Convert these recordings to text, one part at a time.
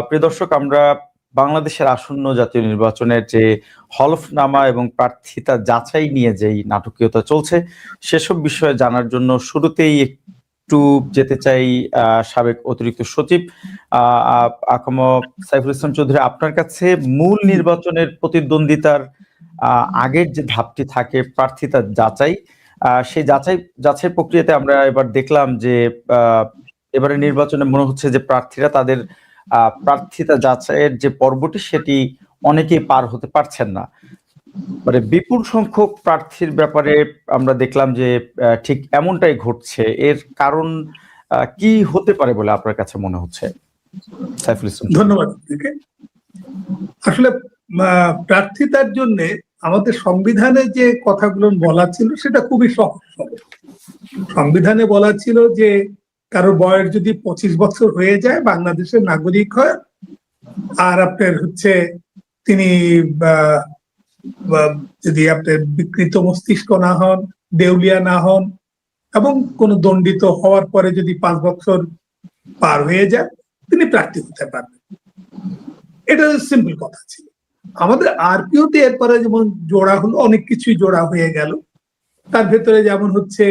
প্রিয় দর্শক, আমরা বাংলাদেশের আসন্ন জাতীয় নির্বাচনের যে হলফনামা এবং প্রার্থিতা যাচাই নিয়ে যেই নাটকীয়তা চলছে সেসব বিষয়ে জানার জন্য শুরুতেই একটু যেতে চাই সাবেক অতিরিক্ত সচিব আকম সাইফুল ইসলাম চৌধুরী, আপনার কাছে মূল নির্বাচনের প্রতিদ্বন্দ্বিতার আগের যে ধাপটি থাকে প্রার্থিতা যাচাই, সেই যাচাই প্রক্রিয়াতে আমরা এবার দেখলাম যে এবারে নির্বাচনে মনে হচ্ছে যে প্রার্থীরা তাদের প্রার্থিতা যাচাইয়ের যে পর্বটি সেটি অনেকেই পার হতে পারছেন না। মানে বিপুল সংখ্যক প্রার্থীর ব্যাপারে আমরা দেখলাম যে ঠিক এমনটাই ঘটছে। এর কারণ কি হতে পারে বলে আপনার কাছে মনে হচ্ছে? সাইফুল ইসলাম। ধন্যবাদ। আসলে প্রার্থিতার জন্য আমাদের সংবিধানে যে কথাগুলো বলা ছিল সেটা খুবই সহজ। সংবিধানে বলা ছিল যে কারো বয়স যদি 25 বছর হয়ে যায়, বাংলাদেশের নাগরিক হয়, আর আপনার হচ্ছে তিনি যদি আপনার বিকৃত মস্তিষ্ক না হন, দেউলিয়া না হন, এবং কোন দণ্ডিত হওয়ার পরে যদি 5 বছর পার হয়ে যায়, তিনি প্রার্থী হতে পারবেন। এটা সিম্পল কথা ছিল। আমাদের আরপিওতে এরপরে যেমন জোড়া হলো, অনেক কিছুই জোড়া হয়ে গেল। তার ভেতরে যেমন হচ্ছে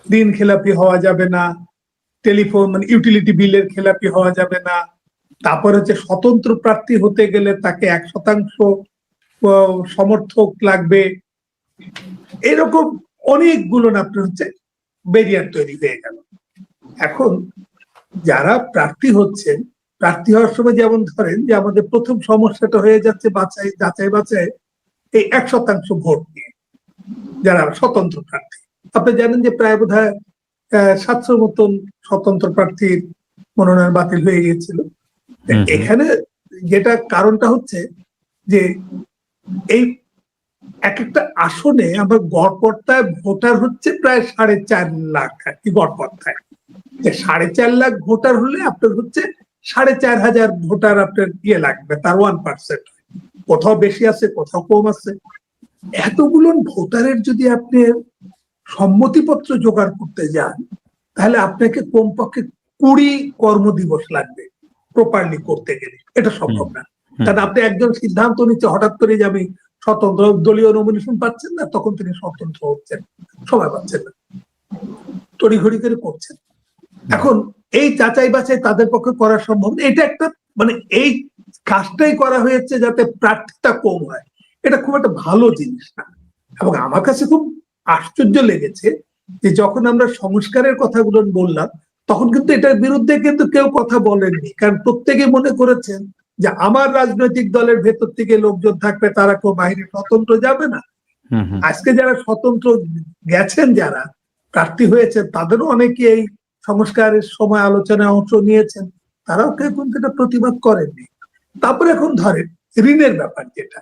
ঋণ খেলাপি হওয়া যাবে না, টেলিফোন মানে ইউটিলিটি বিলের খেলাপি হওয়া যাবে না, তারপর হচ্ছে স্বতন্ত্র প্রার্থী হতে গেলে তাকে 1% সমর্থক লাগবে, এরকম অনেকগুলো আপনার হচ্ছে ব্যারিয়ার তৈরি হয়ে গেল। এখন যারা প্রার্থী হচ্ছেন, প্রার্থী হওয়ার সময় যেমন ধরেন যে আমাদের প্রথম সমস্যাটা হয়ে যাচ্ছে যাচাই বাছাই এই 1% ভোট নিয়ে যারা স্বতন্ত্র প্রার্থী। আপনি জানেন যে প্রায় বোধহয় 700 মতন স্বতন্ত্র প্রার্থীর মনোনয়ন বাতিল হয়ে গিয়েছিল। এখানে যেটা কারণটা হচ্ছে যে এই এক একটা আসনে আমার গড়পড়তায় ভোটার হচ্ছে প্রায় 4.5 লাখ আর কি। গড়পড়তায় 4.5 লাখ ভোটার হলে আপনার হচ্ছে 4,500 ভোটার আপনার লাগবে, তার 1%। কোথাও বেশি আছে, কোথাও কম আছে। এতগুলো ভোটারের যদি আপনি সম্মতিপত্র জোগাড় করতে যান, তাহলে আপনাকে কমপক্ষে 20 কর্মদিবস লাগবে প্রপারলি করতে গেলে। এটা সম্ভব না। কারণ আপনি একজন সিদ্ধান্ত নিচ্ছে হঠাৎ করে যে আমি স্বতন্ত্র, দলীয় নমিনেশন পাচ্ছেন না, তখন তিনি স্বতন্ত্র হচ্ছেন, সময় পাচ্ছেন না, তড়িঘড়ি করে করছেন। এখন এই যাচাই বাছাই তাদের পক্ষে করা সম্ভব না। এটা একটা মানে এই কাজটাই করা হয়েছে যাতে প্রার্থীতা কম হয়। এটা খুব একটা ভালো জিনিস না। এবং আমার কাছে খুব আশ্চর্য লেগেছে যে যখন আমরা সংস্কারের কথাগুলো বললাম, তখন কিন্তু এটার বিরুদ্ধে কিন্তু কেউ কথা বলেননি। কারণ প্রত্যেকে মনে করেছেন যে আমার রাজনৈতিক দলের ভেতর থেকে লোকজন থাকবে, তারা কেউ বাইরে স্বতন্ত্র যাবে না। আজকে যারা স্বতন্ত্র গেছেন, যারা প্রার্থী হয়েছে, তাদেরও অনেকে এই সংস্কারের সময় আলোচনায় অংশ নিয়েছেন, তারাও কেউ কিন্তু এটা প্রতিবাদ করেননি। তারপরে এখন ধরেন ঋণের ব্যাপার, যেটা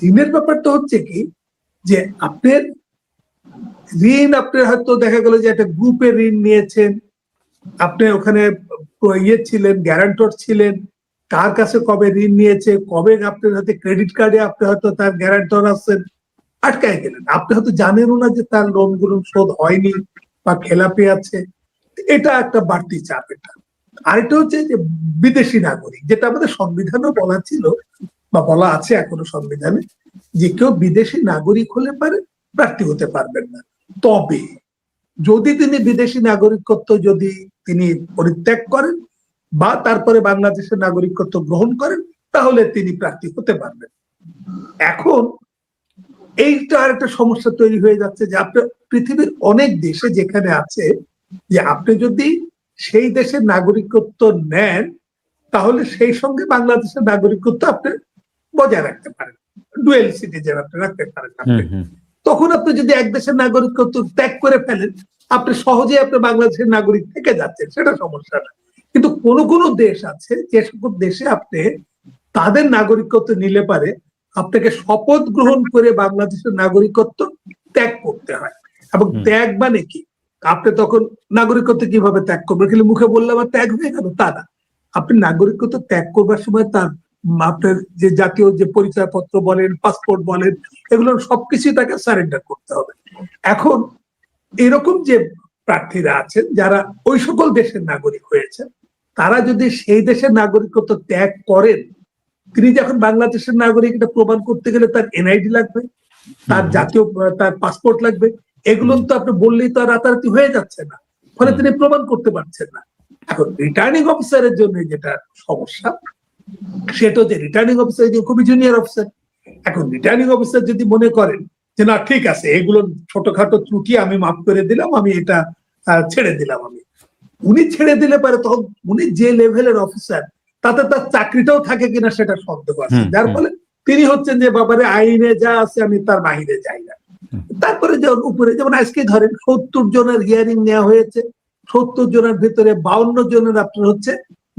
ঋণের ব্যাপারটা হচ্ছে কি যে আপনার ঋণ, আপনার হয়তো দেখা গেল যে একটা গ্রুপের ঋণ নিয়েছেন, আপনি ওখানে ছিলেন, গ্যারান্টর ছিলেন, কার কাছে কবে ঋণ নিয়েছে, কবে আপনার হাতে ক্রেডিট কার্ডে আপনি হয়তো তার গ্যারান্টর আছেন, আটকায় গেলেন। আপনি হয়তো জানেনও না যে তার লোনগুলো শোধ হয়নি বা খেলাপি আছে। এটা একটা বাড়তি চাপ। এটা আরেকটা হচ্ছে যে বিদেশি নাগরিক, যেটা আমাদের সংবিধানেও বলা ছিল বা বলা আছে এখনো সংবিধানে, যে কেউ বিদেশি নাগরিক হলে পারে প্রার্থী হতে পারবেন না। তবে যদি তিনি বিদেশি নাগরিকত্ব যদি তিনি পরিত্যাগ করেন বা তারপরে বাংলাদেশের নাগরিকত্ব গ্রহণ করেন, তাহলে তিনি প্রার্থী হতে পারবেন। এখন এইটা আরেকটা সমস্যা তৈরি হয়ে যাচ্ছে যে আপনি পৃথিবীর অনেক দেশে যেখানে আছে যে আপনি যদি সেই দেশের নাগরিকত্ব নেন, তাহলে সেই সঙ্গে বাংলাদেশের নাগরিকত্ব আপনি বজায় রাখতে পারেন, ডুয়েল সিটিজেন আপনি রাখতে পারেন। তখন আপনি যদি এক দেশের নাগরিকত্ব ত্যাগ করে ফেলেন, আপনি সহজে আপনি বাংলাদেশের নাগরিক থেকে যাচ্ছেন, সেটা সমস্যা না। কিন্তু কোন কোন দেশ আছে যে সকল দেশে আপনি তাদের নাগরিকত্ব নিলে পারে আপনাকে শপথ গ্রহণ করে বাংলাদেশের নাগরিকত্ব ত্যাগ করতে হয়। এবং ত্যাগ মানে কি, আপনি তখন নাগরিকত্ব কিভাবে ত্যাগ করবেন? খালি মুখে বললে আবার ত্যাগ হয়ে গেল তা না। আপনি নাগরিকত্ব ত্যাগ করবার সময় তার আপনার যে জাতীয় যে পরিচয়পত্র বলেন, পাসপোর্ট বলেন, এগুলো সবকিছু তাকে সারেন্ডার করতে হবে। এখন এরকম যে প্রার্থীরা আছেন যারা ওই সকল দেশের নাগরিক হয়েছে, তারা যদি সেই দেশের নাগরিকত্ব ত্যাগ করেন, তিনি যখন বাংলাদেশের নাগরিক, এটা প্রমাণ করতে গেলে তার এনআইডি লাগবে, তার জাতীয় তার পাসপোর্ট লাগবে। এগুলো তো আপনি বললেই তো আর রাতারাতি হয়ে যাচ্ছে না, ফলে তিনি প্রমাণ করতে পারছেন না। এখন রিটার্নিং অফিসারের জন্য যেটা সমস্যা, সেটা যে রিটার্নিং অফিসার যে খুবই জুনিয়র অফিসার। এখন রিটার্নিং অফিসার যদি মনে করেন যে না ঠিক আছে, এগুলো ছোটখাটো ত্রুটি আমি মাফ করে দিলাম, আমি এটা ছেড়ে দিলাম, উনি ছেড়ে দিলে পারে, তখন উনি যে লেভেলের অফিসার তাতে তার চাকরিটাও থাকে কিনা সেটা সন্দেহ আছে, যার ফলে তিনি হচ্ছেন যে বাবারে আইনে যা আছে আমি তার বাহিরে যাই না। তারপরে যেমন উপরে, যেমন আজকে ধরেন 70 জনের হিয়ারিং নেওয়া হয়েছে, 70 জনের ভিতরে 52 জনের আপনার হচ্ছে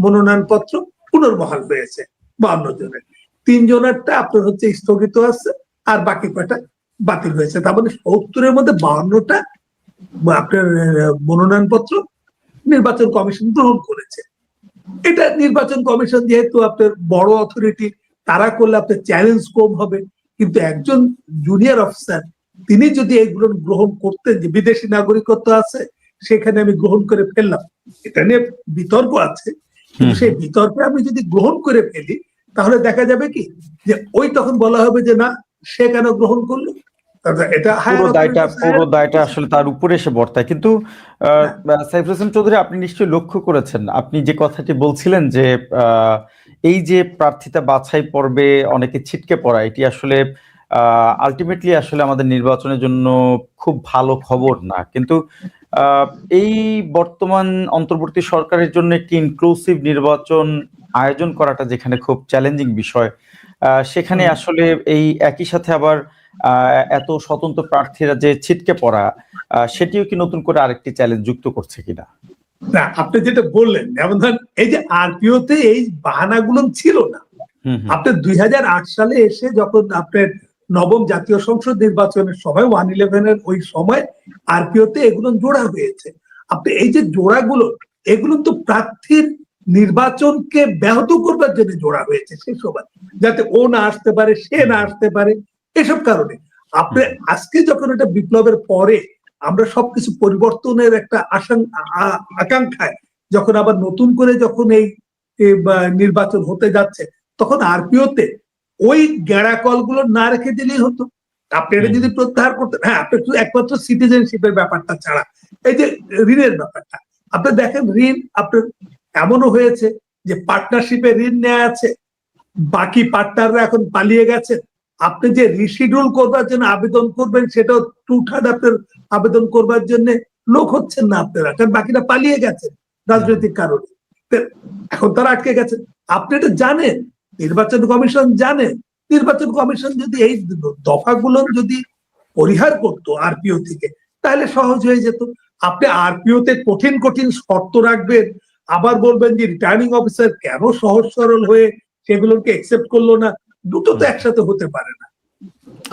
মনোনয়নপত্র পুনর্বহাল হয়েছে, 52 জনের 3 জনেরটা আপনার হচ্ছে স্থগিত আছে, আর বাকি কয়টা বাতিল হয়েছে। তার মানে 70-এর মধ্যে 52টা আপনার মনোনয়নপত্র নির্বাচন কমিশন গ্রহণ করেছে। এটা নির্বাচন কমিশন যেহেতু আপনার বড় অথরিটি, তারা করলে আপনার চ্যালেঞ্জ কম হবে, কিন্তু একজন জুনিয়র অফিসার তিনি যদি এইগুলো গ্রহণ করতেন, যে বিদেশি নাগরিকত্ব আছে সেখানে আমি গ্রহণ করে ফেললাম, এটা নিয়ে বিতর্ক আছে, কিন্তু সেই বিতর্কে আমি যদি গ্রহণ করে ফেলি তাহলে দেখা যাবে কি যে ওই তখন বলা হবে যে না, সে কেন গ্রহণ করলো, এটা পুরো দায়টা আসলে তার উপরে এসে বর্তায়। কিন্তু সাইফুল ইসলাম চৌধুরী, আপনি নিশ্চয়ই লক্ষ্য করেছেন, আপনি যে কথাটি বলছিলেন যে এই যে প্রার্থিতা বাছাই পর্বে অনেকে ছিটকে পড়া, এটি আসলে আলটিমেটলি আসলে আমাদের নির্বাচনের জন্য খুব ভালো খবর না। কিন্তু এই বর্তমান অন্তর্বর্তী সরকারের জন্য একটি ইনক্লুসিভ নির্বাচন আয়োজন করাটা যেখানে খুব চ্যালেঞ্জিং বিষয়, সেখানে আসলে এই একই সাথে আবার এত স্বতন্ত্র প্রার্থীরা যে ছিটকে পড়া, সেটিও কি নতুন করে আরেকটি চ্যালেঞ্জ যুক্ত করছে কিনা? না, আপনি যেটা বললেন, যেমন ধরেন এই যে আরপিওতে এই বাহানাগুলো ছিল না। আপনি 2008 সালে এসে যখন আপনার নবম জাতীয় সংসদ নির্বাচনের সময় 111-এর ওই সময় আরপিওতে এগুলো জোড়া হয়েছে। আপনি এই যে জোড়াগুলো, এগুলো তো প্রার্থীর নির্বাচনকে ব্যাহত করবার জন্য জোড়া হয়েছে সেই সময়, যাতে ও না আসতে পারে, সে না আসতে পারে, এসব কারণে। আপনি আজকে যখন এটা বিপ্লবের পরে আমরা সবকিছু পরিবর্তনের একটা আকাঙ্ক্ষায় যখন আবার নতুন করে যখন এই নির্বাচন হতে যাচ্ছে, তখন আরপিওতে ওই গ্যাড়াকল গুলো না রেখে দিলেই হতো। আপনি এটা যদি প্রত্যাহার করতেন, হ্যাঁ, আপনি একমাত্র সিটিজেনশিপের ব্যাপারটা ছাড়া, এই যে ঋণের ব্যাপারটা, আপনি দেখেন ঋণ আপনার এমনও হয়েছে যে পার্টনারশিপে ঋণ নেওয়া আছে, বাকি পার্টনাররা এখন পালিয়ে গেছেন, আপনি যে রিশিডিউল করবার জন্য আবেদন করবেন সেটাও 2/3 আপনার আবেদন করবার জন্য লোক হচ্ছেন না আপনারা, কারণ বাকিরা পালিয়ে গেছেন রাজনৈতিক কারণে, এখন তারা আটকে গেছেন। আপনি এটা জানেন, নির্বাচন কমিশন জানেন। নির্বাচন কমিশন যদি এই দফাগুলো যদি পরিহার করতো আরপিও থেকে, তাহলে সহজ হয়ে যেত। আপনি আরপিওতে কঠিন কঠিন শর্ত রাখবেন, আবার বলবেন যে রিটার্নিং অফিসার কেন সহজ সরল হয়ে সেগুলোকে একসেপ্ট করলো না, দুটো তো একসাথে হতে পারে না।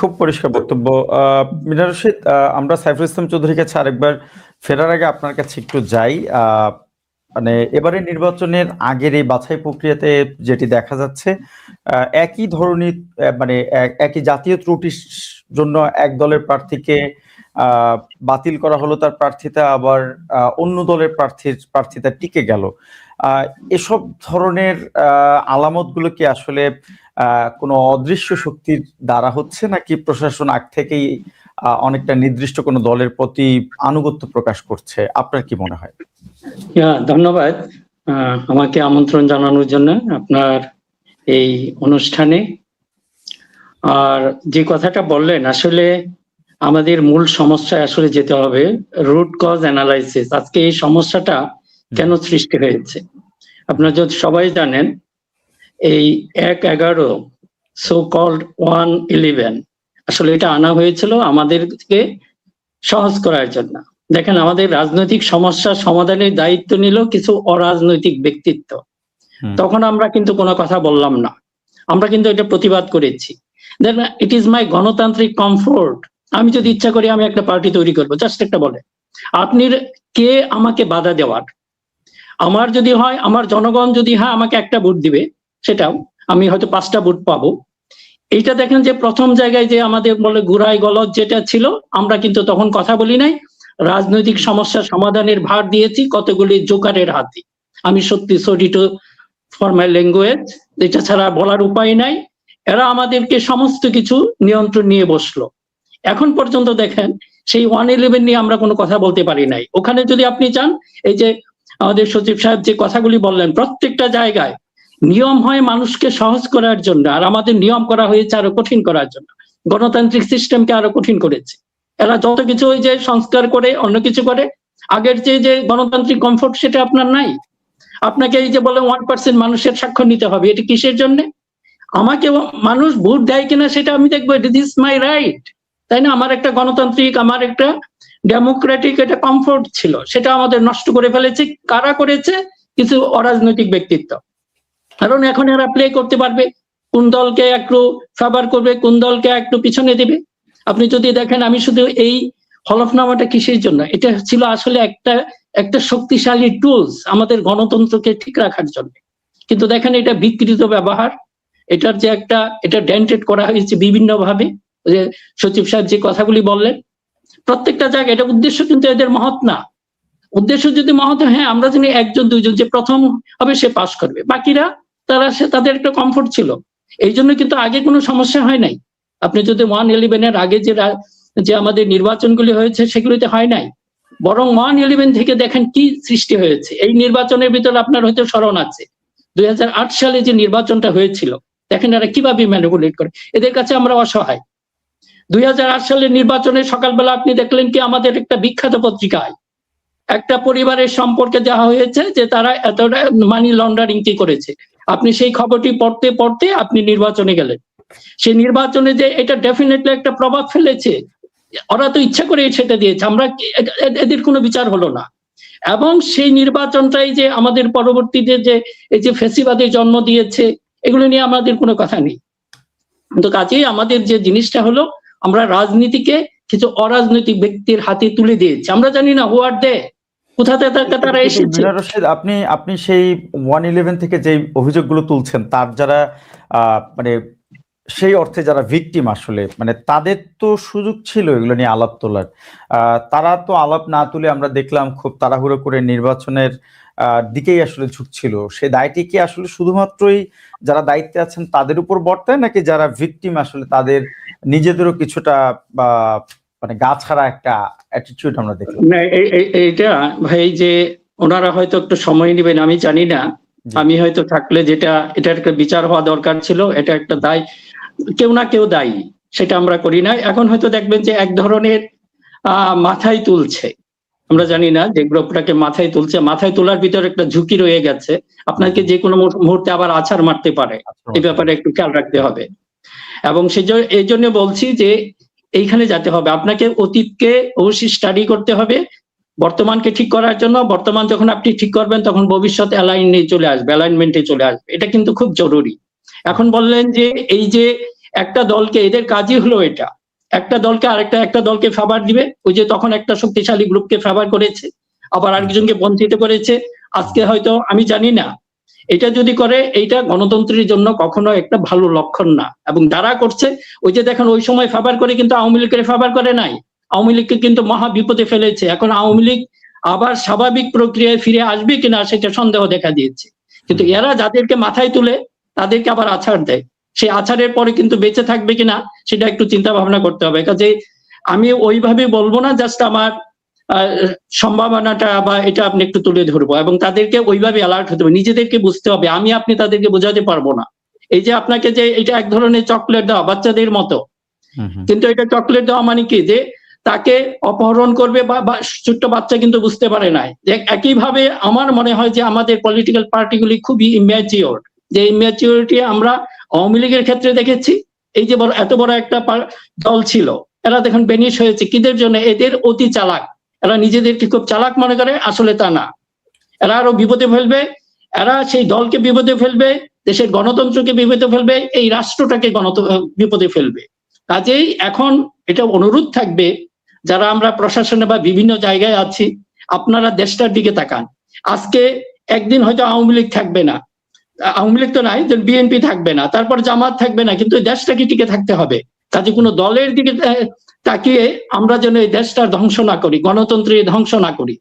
খুব পরিষ্কার বক্তব্য। মিনার রশিদ, আমরা সাইফুল ইসলাম চৌধুরীর কাছে আরেকবার ফেরার আগে আপনার কাছে একটু যাই। মানে এবারে নির্বাচনের আগের এই বাছাই প্রক্রিয়াতে যেটি দেখা যাচ্ছে, একই ধরনের মানে একই জাতীয় ত্রুটির জন্য এক দলের প্রার্থীকে বাতিল করা হলো তার প্রার্থিতা, আবার অন্য দলের প্রার্থিতা টিকে গেল। এসব ধরনের আলামতগুলো কি আসলে কোনো অদৃশ্য শক্তির দ্বারা হচ্ছে, নাকি প্রশাসন আগ থেকেই অনেকটা নির্দিষ্ট কোনো দলের প্রতি আনুগত্য প্রকাশ করছে? আপনার কি মনে হয়? ধন্যবাদ আমাকে আমন্ত্রণ জানানোর জন্য আপনার এই অনুষ্ঠানে। আর যে কথাটা বললেন, আসলে আমাদের মূল সমস্যায় আসলে যেতে হবে, রুট কজ অ্যানালাইসিস। আজকে এই সমস্যাটা কেন সৃষ্টি হয়েছে আপনারা যদি সবাই জানেন, এই 1/11 সো কল্ড 111 আসলে এটা আনা হয়েছিল আমাদেরকে সহজ করার জন্য। দেখেন, আমাদের রাজনৈতিক সমস্যা সমাধানের দায়িত্ব নিল কিছু অরাজনৈতিক ব্যক্তিত্ব। তখন আমরা কিন্তু কোনো কথা বললাম না, আমরা কিন্তু এটা প্রতিবাদ করেছি। দেন ইট ইজ মাই গণতান্ত্রিক কমফোর্ট, আমি যদি ইচ্ছা করি আমি একটা পার্টি তৈরি করবো, জাস্ট একটা বলে। আপনি কে আমাকে বাধা দেওয়ার? আমার যদি হয়, আমার জনগণ যদি আমাকে একটা ভোট দিবে, সেটাও আমি হয়তো 5টা ভোট পাবো। এইটা দেখেন যে প্রথম জায়গায় যে আমাদের বলে গুড়াই গলদ যেটা ছিল, আমরা কিন্তু তখন কথা বলি নাই, রাজনৈতিক সমস্যা সমাধানের ভার দিয়েছি কতগুলি জোকারের হাতে। আমি সত্যি sorry to for my language, এটা ছাড়া বলার উপায় নাই। এরা আমাদেরকে সমস্ত কিছু নিয়ন্ত্রণ নিয়ে বসলো। এখন পর্যন্ত দেখেন সেই 111 নিয়ে আমরা কোনো কথা বলতে পারি নাই। ওখানে যদি আপনি চান, এই যে আমাদের সচিব সাহেব যে কথাগুলি বললেন, প্রত্যেকটা জায়গায় নিয়ম হয় মানুষকে সহজ করার জন্য, আর আমাদের নিয়ম করা হয়েছে আরো কঠিন করার জন্য। গণতান্ত্রিক সিস্টেমকে আরো কঠিন করেছে এরা, যত কিছু ওই যে সংস্কার করে অন্য কিছু করে, আগের যে গণতান্ত্রিক কমফোর্ট সেটা আপনার নাই। আপনাকে এই যে বলে 1% মানুষের স্বাক্ষর নিতে হবে, এটা কিসের জন্য? আমাকে মানুষ ভোট দেয় কিনা সেটা আমি দেখবো, ইট ইজ মাই রাইট, তাই না? আমার একটা গণতান্ত্রিক, আমার একটা ডেমোক্রেটিক একটা কমফোর্ট ছিল, সেটা আমাদের নষ্ট করে ফেলেছে। কারা করেছে? কিছু অরাজনৈতিক ব্যক্তিত্ব। কারণ এখন এরা প্লে করতে পারবে, কোন দলকে একটু ফেভার করবে, কোন দলকে একটু পিছনে দেবে। আপনি যদি দেখেন, আমি শুধু এই হলফনামাটা কিসের জন্য, এটা ছিল আসলে একটা শক্তিশালী টুলস আমাদের গণতন্ত্রকে ঠিক রাখার জন্য। কিন্তু দেখেন এটা বিকৃত ব্যবহার, এটার যে এটা ডেন্টেড করা হয়েছে বিভিন্ন ভাবে। যে সচিব সাহেব যে কথাগুলি বললেন, প্রত্যেকটা জায়গায় এটা উদ্দেশ্য কিন্তু এদের মহৎ না। উদ্দেশ্য যদি মহৎ, হ্যাঁ আমরা জানি একজন দুইজন যে প্রথম হবে সে পাস করবে, বাকিরা তাদের একটা কমফোর্ট ছিল, এই জন্য কিন্তু আগে কোনো সমস্যা হয় নাই। আপনি যদি 111 আগে যে আমাদের নির্বাচনগুলি হয়েছে সেগুলিতে হয় নাই, বরং 111 থেকে দেখেন কি সৃষ্টি হয়েছে। এই নির্বাচনের ভিতরে আপনার হয়তো স্মরণ আছে 2008 সালে যে নির্বাচনটা হয়েছিল, দেখেন এরা কিভাবে ম্যানিপুলেট করে। এদের কাছে আমরা অসহায়। 2008 সালের নির্বাচনে সকালবেলা আপনি দেখলেন কি, আমাদের একটা বিখ্যাত পত্রিকায় একটা পরিবারের সম্পর্কে দেওয়া হয়েছে যে তারা এতটা মানি লন্ডারিং কি করেছে। আপনি সেই খবরটি পড়তে পড়তে আপনি নির্বাচনে গেলেন। সেই নির্বাচনে যে এটা ডেফিনেটলি একটা প্রভাব ফেলেছে, ওরা তো ইচ্ছা করে সেটা দিয়েছে, আমরা এদের কোনো বিচার হলো না। এবং সেই নির্বাচনটাই যে আমাদের পরবর্তীতে যে এই যে ফ্যাসিবাদের জন্ম দিয়েছে, এগুলো নিয়ে আমাদের কোনো কথা নেই। কিন্তু কাজেই আমাদের যে জিনিসটা হলো, আমরা রাজনীতিকে কিছু অরাজনৈতিক ব্যক্তির হাতে তুলে দিয়েছি। আমরা জানি না হু আর দে, কোথা থেকে তারা এসেছে। আপনি সেই 111 থেকে যে অভিযোগগুলো তুলছেন, তার যারা মানে সেই অর্থে যারা ভিকটিম, আসলে মানে তাদের তো সুযোগ ছিল এগুলো নিয়ে আলাপ তোলার। তারা তো আলাপ না তুলে আমরা দেখলাম খুব তাড়াহুড়ো করে নির্বাচনের দিকেই আসলে ঝুঁকছিল। সেই দায়টি কি আসলে শুধুমাত্রই যারা দায়িত্বে আছেন তাদের উপর বর্তায়, নাকি যারা ভিকটিম আসলে তাদের নিজেদেরও কিছুটা মানে গা ছাড়া একটা অ্যাটিটিউড আমরা দেখলাম? না, এইটা ভাই যে ওনারা হয়তো একটু সময় নেবেন আমি জানি না। আমি হয়তো থাকলে এটার একটা বিচার হওয়া দরকার ছিল, এটা একটা দায়, কেউ না কেউ দায়ী, সেটা আমরা করি না। এখন হয়তো দেখবেন যে এক ধরনের মাথায় তুলছে, আমরা জানি না যে গ্রুপটাকে মাথায় তুলছে, মাথায় তোলার ভিতরে একটা ঝুঁকি রয়ে গেছে। আপনাকে যে কোনো মুহূর্তে আবার আছাড় মারতে পারে, এই ব্যাপারে একটু খেয়াল রাখতে হবে। এবং এই জন্য বলছি যে এইখানে যেতে হবে, আপনাকে অতীতকে অবশ্যই স্টাডি করতে হবে বর্তমানকে ঠিক করার জন্য। বর্তমান যখন আপনি ঠিক করবেন তখন ভবিষ্যৎ অ্যালাইনমেন্টে চলে আসবে, এটা কিন্তু খুব জরুরি। এখন বললেন যে এই যে একটা দলকে, এদের কাজই হলো এটা, একটা দলকে একটা দলকে ফেভার দিবে। ওই যে তখন একটা শক্তিশালী গ্রুপকে ফেভার করেছে, আবার আরেকজনকে বঞ্চিত করেছে। আজকে হয়তো আমি জানি না, এটা যদি করে, এইটা গণতন্ত্রের জন্য কখনো একটা ভালো লক্ষণ না। এবং যারা করছে, ওই যে দেখেন ওই সময় ফেভার করে কিন্তু আওয়ামী লীগের ফেভার করে নাই, আওয়ামী লীগকে কিন্তু মহা বিপদে ফেলেছে। এখন আওয়ামী লীগ আবার স্বাভাবিক প্রক্রিয়ায় ফিরে আসবে কিনা সেটা সন্দেহ দেখা দিয়েছে। কিন্তু এরা যাদেরকে মাথায় তুলে তাদেরকে আবার আছাড় দেয়, সেই আছাড়ের পরে কিন্তু বেঁচে থাকবে কিনা সেটা একটু চিন্তা ভাবনা করতে হবে। কাজে আমি ওইভাবে বলবো না, জাস্ট আমার সম্ভাবনাটা বা এটা আপনি একটু তুলে ধরবো, এবং তাদেরকে ওইভাবে অ্যালার্ট হতে হবে, নিজেদেরকে বুঝতে হবে। আমি তাদেরকে বোঝাতে পারবো না। এই যে আপনাকে যে এটা এক ধরনের চকলেট দেওয়া বাচ্চাদের মতো, কিন্তু এটা চকলেট দেওয়া মানে কি, যে তাকে অপহরণ করবে বা ছোট্ট বাচ্চা কিন্তু বুঝতে পারে নাই। একইভাবে আমার মনে হয় যে আমাদের পলিটিক্যাল পার্টিগুলি খুবই ইম্যাচিওর, যে ইম্যাচিওরিটি আমরা আওয়ামী লীগের ক্ষেত্রে দেখেছি। এই যে এত বড় একটা দল ছিল, এরা দেখুন বেনিশ হয়েছে কিদের জন্য? এদের অতি চালাক, এরা নিজেদেরকে খুব চালাক মনে করে, আসলে তা না। এরা আরো বিপদে ফেলবে, এরা সেই দলকে বিপদে ফেলবে, দেশের গণতন্ত্রকে বিপদে ফেলবে, এই রাষ্ট্রটাকে বিপদে ফেলবে। কাজেই এখন এটা অনুরোধ থাকবে, যারা আমরা প্রশাসনে বা বিভিন্ন জায়গায় আছি, আপনারা দেশটার দিকে তাকান। আজকে একদিন হয়তো আওয়ামী লীগ থাকবে না, আওয়ামী লীগ তো নাই, বিএনপি থাকবে না, তারপর জামাত থাকবে না, কিন্তু দেশটাকে টিকে থাকতে হবে। কাজে কোনো দলের দিকে তাকিয়ে আমরা যেন এই দেশটার ধ্বংস না করি, গণতন্ত্রের ধ্বংস না করি।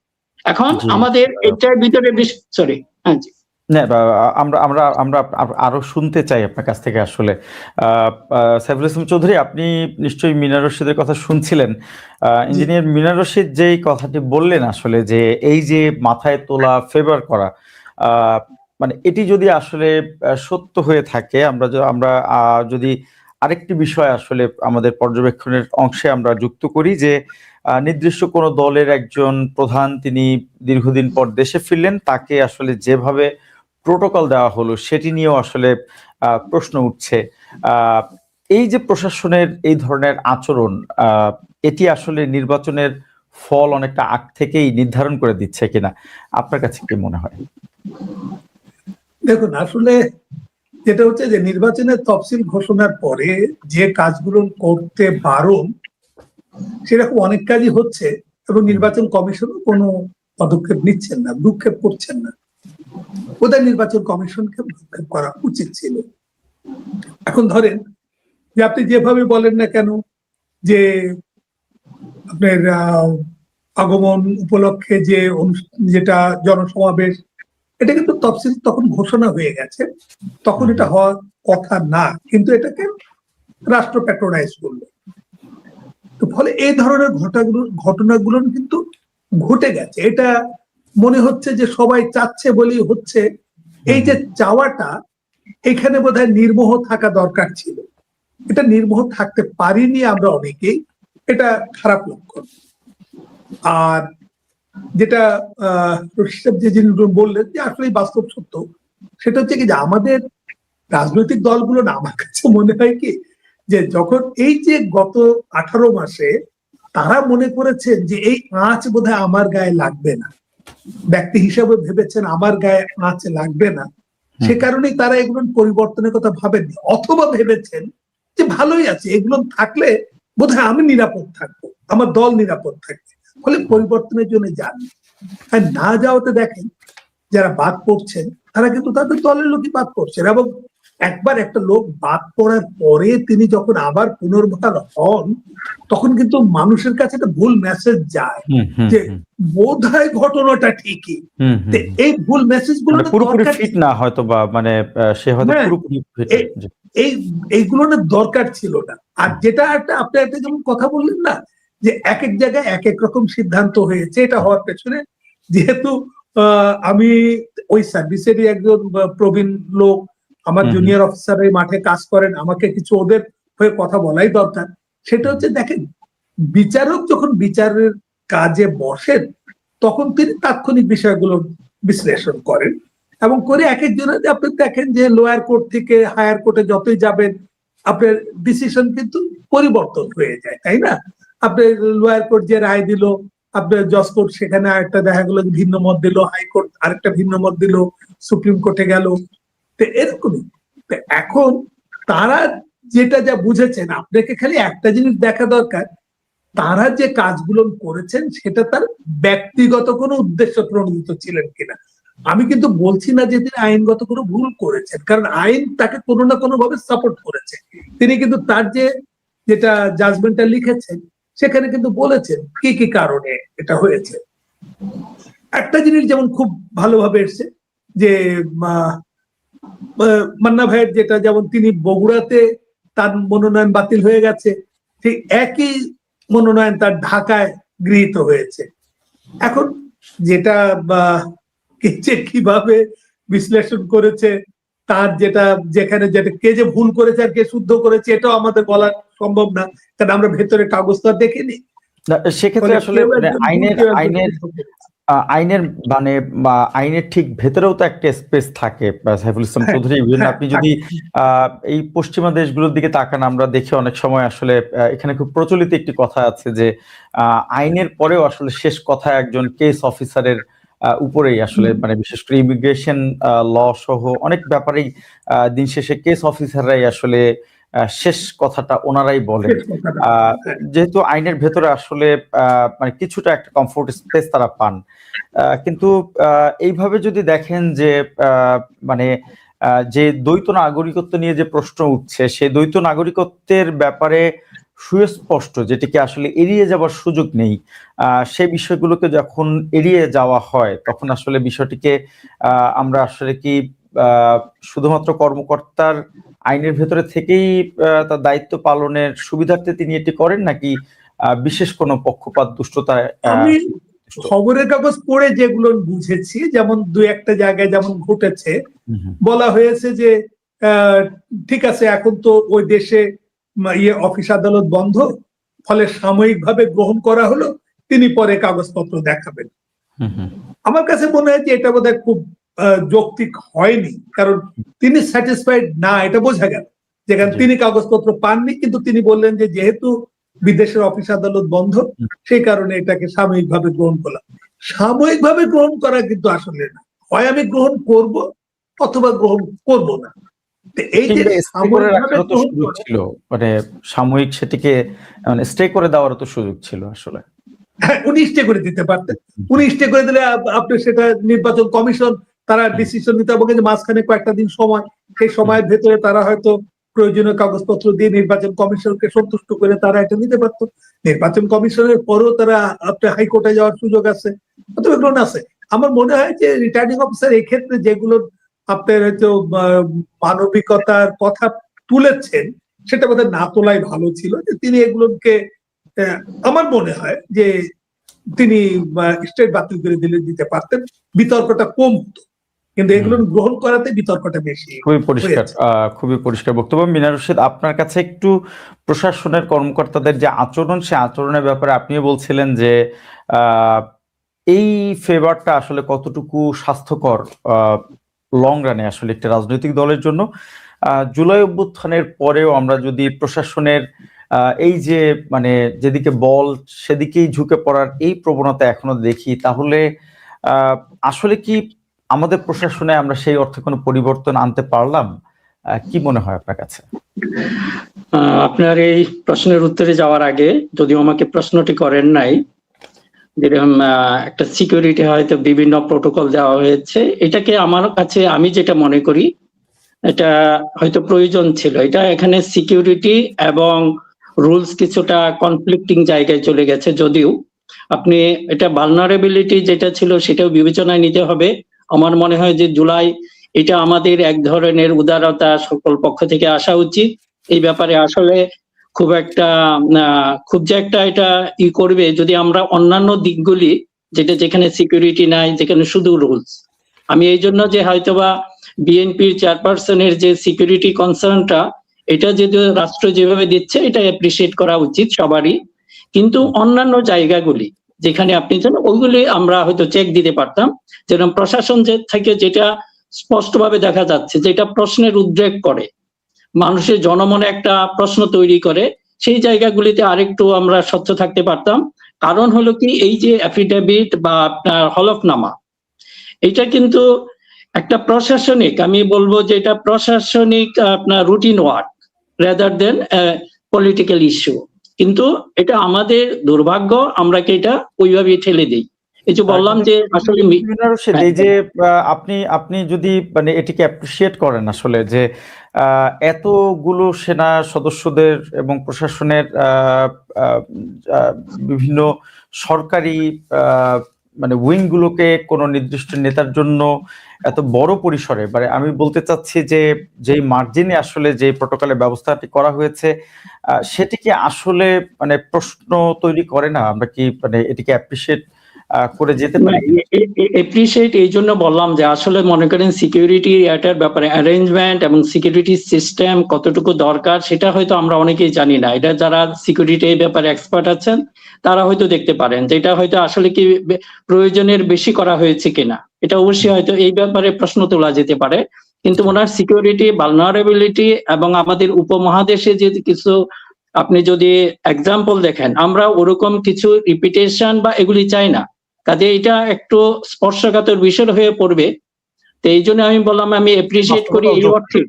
এখন আমাদের এটার ভিতরে হ্যাঁ জি। না, আমরা আমরা আমরা আরো শুনতে চাই আপনার কাছ থেকে আসলে। সাইফুল ইসলাম চৌধুরী, আপনি নিশ্চয়ই মিনার রশিদের কথা শুনছিলেন। জি। ইঞ্জিনিয়ার মিনার রশিদ যেই কথাটি বললেন আসলে, যে এই যে মাথায় তোলা ফেভার করা, আহ, মানে এটি যদি আসলে সত্য হয়ে থাকে, আমরা যদি আরেকটি বিষয় আসলে আমাদের পর্যবেক্ষণের অংশে আমরা যুক্ত করি, যে নির্দিষ্ট কোনো দলের একজন প্রধান তিনি দীর্ঘদিন পর দেশে ফিরলেন, তাকে আসলে যেভাবে প্রোটোকল দেওয়া হলো সেটি নিয়েও আসলে প্রশ্ন উঠছে। আহ, এই যে প্রশাসনের এই ধরনের আচরণ, এটি আসলে নির্বাচনের ফল অনেকটা আগ থেকেই নির্ধারণ করে দিচ্ছে কিনা, আপনার কাছে কি মনে হয়? দেখুন, আসলে যেটা হচ্ছে যে নির্বাচনের তফসিল ঘোষণার পরে যে কাজগুলো করতে বারণ, সেরকম অনেক কাজই হচ্ছে এবং নির্বাচন কমিশনও কোনো পদক্ষেপ নিচ্ছেন না, ভ্রুক্ষেপ করছেন না। ওদের নির্বাচন কমিশনকে ভ্রুক্ষেপ করা উচিত ছিল। এখন ধরেন যে আপনি যেভাবে বলেন না কেন যে আপনার আগমন উপলক্ষে যে যেটা জনসমাবেশ, এটা কিন্তু তফসিল তখন ঘোষণা হয়ে গেছে, তখন এটা হওয়ার কথা না, কিন্তু এটাকে রাষ্ট্র প্যাট্রোনাইজ করলো। তো ফলে এই ধরনের ঘটনাগুলো কিন্তু ঘটে গেছে। এটা মনে হচ্ছে যে সবাই চাচ্ছে বলেই হচ্ছে। এই যে চাওয়াটা, এখানে বোধহয় নির্মোহ থাকা দরকার ছিল, এটা নির্মোহ থাকতে পারিনি আমরা অনেকেই, এটা খারাপ লক্ষণ। আর যেটা যে জিনিসগুলো বললেন যে আসলে বাস্তব সত্য, সেটা হচ্ছে কি যে আমাদের রাজনৈতিক দলগুলো না, আমার কাছে মনে হয় কি যে যখন এই যে গত 18 মাসে তারা মনে করেছেন যে এই আঁচ বোধহয় আমার গায়ে লাগবে না, ব্যক্তি হিসাবে ভেবেছেন আমার গায়ে আঁচ লাগবে না, সে কারণেই তারা এগুলো পরিবর্তনের কথা ভাবেননি, অথবা ভেবেছেন যে ভালোই আছে, এগুলো থাকলে বোধহয় আমি নিরাপদ থাকবো, আমার দল নিরাপদ থাকবে, ফলে পরিবর্তনের জন্য যান। আর না যাওয়াতে দেখেন যারা বাদ পড়ছেন তারা কিন্তু তাদের দলের লোকই বাদ পড়ছেন, এবং একবার একটা লোক বাদ পড়ার পরে তিনি যখন আবার পুনর্বার হন, তখন কিন্তু মানুষের কাছে একটা ভুল মেসেজ যায় যে বোধহয় ঘটনাটা ঠিকই। এই ভুল মেসেজ গুলো পুরোপুরি ফিট না হয়তো, বা মানে সে হয়তো পুরোপুরি ফিট, এইগুলো না দরকার ছিল না। আর যেটা আপনি একটা যেমন কথা বললেন না যে এক এক জায়গায় এক এক রকম সিদ্ধান্ত হয়েছে, এটা হওয়ার পেছনে যেহেতু আমি ওই সার্ভিসেরই একজন প্রবীণ লোক, আমার জুনিয়র অফিসার মাঠে কাজ করেন, আমাকে কিছু ওদের হয়ে কথা বলাই দরকার। সেটা হচ্ছে দেখেন, বিচারক যখন বিচারের কাজে বসেন তখন তিনি তাৎক্ষণিক বিষয়গুলো বিশ্লেষণ করেন, এবং করে এক একজনের আপনি দেখেন যে লোয়ার কোর্ট থেকে হায়ার কোর্টে যতই যাবেন আপনার ডিসিশন কিন্তু পরিবর্তন হয়ে যায়, তাই না? আপনার লোয়ার কোর্ট যে রায় দিল, আপনার জজ কোর্ট সেখানে আরেকটা দেখা গেল ভিন্ন মত দিল, হাইকোর্ট আরেকটা ভিন্ন মত দিল, সুপ্রিম কোর্টে গেল। তো এরকমই এখন তারা যেটা যা বুঝেছেন, আপনাকে খালি একটা জিনিস দেখা দরকার, তারা যে কাজগুলো করেছেন সেটা তার ব্যক্তিগত কোনো উদ্দেশ্য প্রণোদিত ছিলেন কিনা। আমি কিন্তু বলছি না যে তিনি আইনগত কোনো ভুল করেছেন, কারণ আইন তাকে কোনো না কোনো ভাবে সাপোর্ট করেছে। তিনি কিন্তু তার যেটা জাজমেন্টটা লিখেছেন সেখানে কিন্তু বলেছেন কি কি কারণে এটা হয়েছে। একটা জিনিস যেমন খুব ভালোভাবে এসছে যে মান্না ভাইয়ের যেটা, যেমন তিনি বগুড়াতে তার মনোনয়ন বাতিল হয়ে গেছে, ঠিক একই মনোনয়ন তার ঢাকায় গৃহীত হয়েছে। এখন যেটা কিভাবে বিশ্লেষণ করেছে, তার যেখানে কে যে ভুল করেছে আর কে শুদ্ধ করেছে, এটাও আমাদের বলা সম্ভব না, কারণ আমরা ভেতরে কাগজটা দেখিনি। সেক্ষেত্রে আসলে আইনের মানে আইনের ঠিক ভেতরেও তো একটা স্পেস থাকে সাইফুল ইসলাম চৌধুরী। আপনি যদি এই পশ্চিমা দেশগুলোর দিকে তাকান, আমরা দেখি অনেক সময় আসলে এখানে খুব প্রচলিত একটি কথা আছে যে আইনের পরেও আসলে শেষ কথা একজন কেস অফিসারের উপরেই আসলে, মানে বিশেষ করে ইমিগ্রেশন ল সহ অনেক ব্যাপারেই দিন শেষে কেস অফিসাররাই আসলে শেষ কথাটা ওনারাই বলেন। যেহেতু আইনের ভেতরে আসলে মানে কিছুটা একটা কমফোর্ট স্পেস তারা পান, কিন্তু এইভাবে যদি দেখেন যে মানে যে দ্বৈত নাগরিকত্ব নিয়ে যে প্রশ্ন উঠছে, সেই দ্বৈত নাগরিকত্বের ব্যাপারে সুস্পষ্ট, যেটিকে আসলে এড়িয়ে যাওয়ার সুযোগ নেই, সেই বিষয়গুলোকে যখন এড়িয়ে যাওয়া হয় তখন আসলে বিষয়টিকে আমরা আসলে কি শুধুমাত্র কর্মকর্তার আইনের ভেতরে থেকেই তার দায়িত্ব পালনের সুবিধার্থে তিনি এটি করেন, নাকি বিশেষ কোনো পক্ষপাত দুষ্টতায় আমি খবরের কাগজ পড়ে যেগুলো বুঝেছি, যেমন দু একটা জায়গায় যেমন ঘটেছে, বলা হয়েছে যে ঠিক আছে এখন তো ওই দেশে অফিস আদালত বন্ধ, ফলে সাময়িকভাবে গ্রহণ করা হলো, তিনি পরে কাগজপত্র দেখাবেন। আমার কাছে মনে হয় যে এটা বোধহয় খুব যৌক্তিক হয়নি, কারণ তিনি স্যাটিসফাইড না, এটা বোঝা গেল। যেখানে তিনি কাগজপত্র পাননি, কিন্তু তিনি বললেন যে যেহেতু বিদেশের অফিস আদালত বন্ধ, সেই কারণে এটাকে সাময়িকভাবে গ্রহণ করলাম। সাময়িকভাবে গ্রহণ করা কিন্তু আসলে না, হয় আমি গ্রহণ করব অথবা গ্রহণ করব না। এই যে সাময়িকভাবে সুযোগ ছিল, মানে সাময়িক সেটিকে স্টে করে দেওয়ারও তো সুযোগ ছিল আসলে। হ্যাঁ, উনি স্টে করে দিতে পারতেন। উনি স্টে করে দিলে আপনি সেটা নির্বাচন কমিশন তারা ডিসিশন নিতে হবে, মাঝখানে কয়েকটা দিন সময়, সেই সময়ের ভেতরে তারা হয়তো প্রয়োজনীয় কাগজপত্র দিয়ে নির্বাচন কমিশনকে সন্তুষ্ট করে তারা এটা নিতে পারত। নির্বাচন কমিশনের পরেও তারা আপনার হাইকোর্টে যাওয়ার সুযোগ আছে, অথবা এগুলো আছে। আমার মনে হয় যে রিটার্নিং অফিসার এই ক্ষেত্রে যেগুলো আপনার হয়তো মানবিকতার কথা তুলেছেন, সেটা বোধহয় না তোলাই ভালো ছিল। যে তিনি এগুলোকে, আমার মনে হয় যে তিনি স্টেট বাতিল করে দিতে পারতেন, বিতর্কটা কম হতো। কিন্তু এগুলো গ্রহণ করাতে বিতর্কটা বেশি। খুবই পরিষ্কার বক্তব্য। মিনা রশিদ, আপনার কাছে একটু প্রশাসনের কর্মকর্তাদের যে আচরণ, সে আচরণের ব্যাপারে আপনিও বলছিলেন যে এই ফেভারটা আসলে কতটুকু স্বাস্থ্যকর লং রানে আসলে একটা রাজনৈতিক দলের জন্য। জুলাই অভ্যুত্থানের পরেও আমরা যদি প্রশাসনের এই যে মানে যেদিকে বল সেদিকেই ঝুঁকে পড়ার এই প্রবণতা এখনো দেখি, তাহলে আসলে কি আমাদের প্রশাসনে আমরা সেই অর্থে কোনো পরিবর্তন আনতে পারলাম? কি মনে হয় আপনার কাছে? আপনার এই প্রশ্নের উত্তরে যাওয়ার আগে যদিও আমাকে প্রশ্নটি করেন নাই, যেরকম একটা সিকিউরিটি হয়তো বিভিন্ন প্রোটোকল দেওয়া হয়েছে, এটাকে আমার কাছে আমি যেটা মনে করি এটা হয়তো প্রয়োজন ছিল। এটা এখানে সিকিউরিটি এবং রুলস কিছুটা কনফ্লিক্টিং জায়গায় চলে গেছে। যদিও আপনি এটা ভালনারেবিলিটি যেটা ছিল সেটাও বিবেচনায় নিতে হবে। আমার মনে হয় যে জুলাই এটা আমাদের এক ধরনের উদারতা সকল পক্ষ থেকে আসা উচিত। এই ব্যাপারে আসলে খুব যে একটা এটা করবে যদি আমরা অন্যান্য দিকগুলি যেখানে সিকিউরিটি নাই, যেখানে শুধু রুলস। আমি এই জন্য যে হয়তোবা বিএনপির চেয়ারপারসনের যে সিকিউরিটি কনসার্নটা, এটা যদি রাষ্ট্র যেভাবে দিচ্ছে এটা অ্যাপ্রিসিয়েট করা উচিত সবারই, কিন্তু অন্যান্য জায়গাগুলি যেখানে আপনি জানেন ওইগুলি আমরা হয়তো চেক দিতে পারতাম। যেরকম প্রশাসন থেকে যেটা স্পষ্টভাবে দেখা যাচ্ছে যেটা প্রশ্নের উদ্রেক করে, মানুষের জনমনে একটা প্রশ্ন তৈরি করে, সেই জায়গাগুলিতে আরেকটু আমরা স্বচ্ছ থাকতে পারতাম। কারণ হলো কি, এই যে অ্যাফিডেভিট বা আপনার হলফনামা, এটা কিন্তু একটা প্রশাসনিক, আমি বলবো যে এটা প্রশাসনিক আপনার routine work rather than political issue. কিন্তু এটা আমাদের দুর্ভাগ্য, আমরা কি এটা ওইভাবেই ঠেলে দিই। এই যে বললাম যে আসলে এই যে আপনি যদি মানে এটিকে অ্যাপ্রিসিয়েট করেন আসলে যে এতগুলো সেনা সদস্যদের এবং প্রশাসনের বিভিন্ন সরকারি মানে উইং গুলোকে কোনো নির্দিষ্ট নেতার জন্য এত বড় পরিসরে, মানে আমি বলতে চাচ্ছি যে যেই মার্জিনে আসলে যে প্রোটোকলের ব্যবস্থাটি করা হয়েছে সেটিকে আসলে মানে প্রশ্ন তৈরি করে না? আমরা কি মানে এটিকে অ্যাপ্রিসিয়েট করে যেতে পারি? এপ্রিসিয়েট এই জন্য বললাম যে আসলে মনে করেন সিকিউরিটি এটার ব্যাপারে অ্যারেঞ্জমেন্ট এবং সিকিউরিটি সিস্টেম কতটুকু দরকার সেটা হয়তো আমরা অনেকেই জানি না। এটা যারা সিকিউরিটি এই ব্যাপারে এক্সপার্ট আছেন তারা হয়তো দেখতে পারেন যে এটা হয়তো আসলে কি প্রয়োজনের বেশি করা হয়েছে কিনা, এটা অবশ্যই হয়তো এই ব্যাপারে প্রশ্ন তোলা যেতে পারে। কিন্তু ওনার সিকিউরিটি, ভালনারেবিলিটি এবং আমাদের উপমহাদেশে যে কিছু আপনি যদি এক্সাম্পল দেখেন, আমরা ওরকম কিছু রিপিটেশন বা এগুলি চাই না, কাজে এটা একটু স্পর্শকাতর বিষয় হয়ে পড়বে। তো এই জন্য আমি বললাম আমি এপ্রিসিয়েট করি এই অর্থে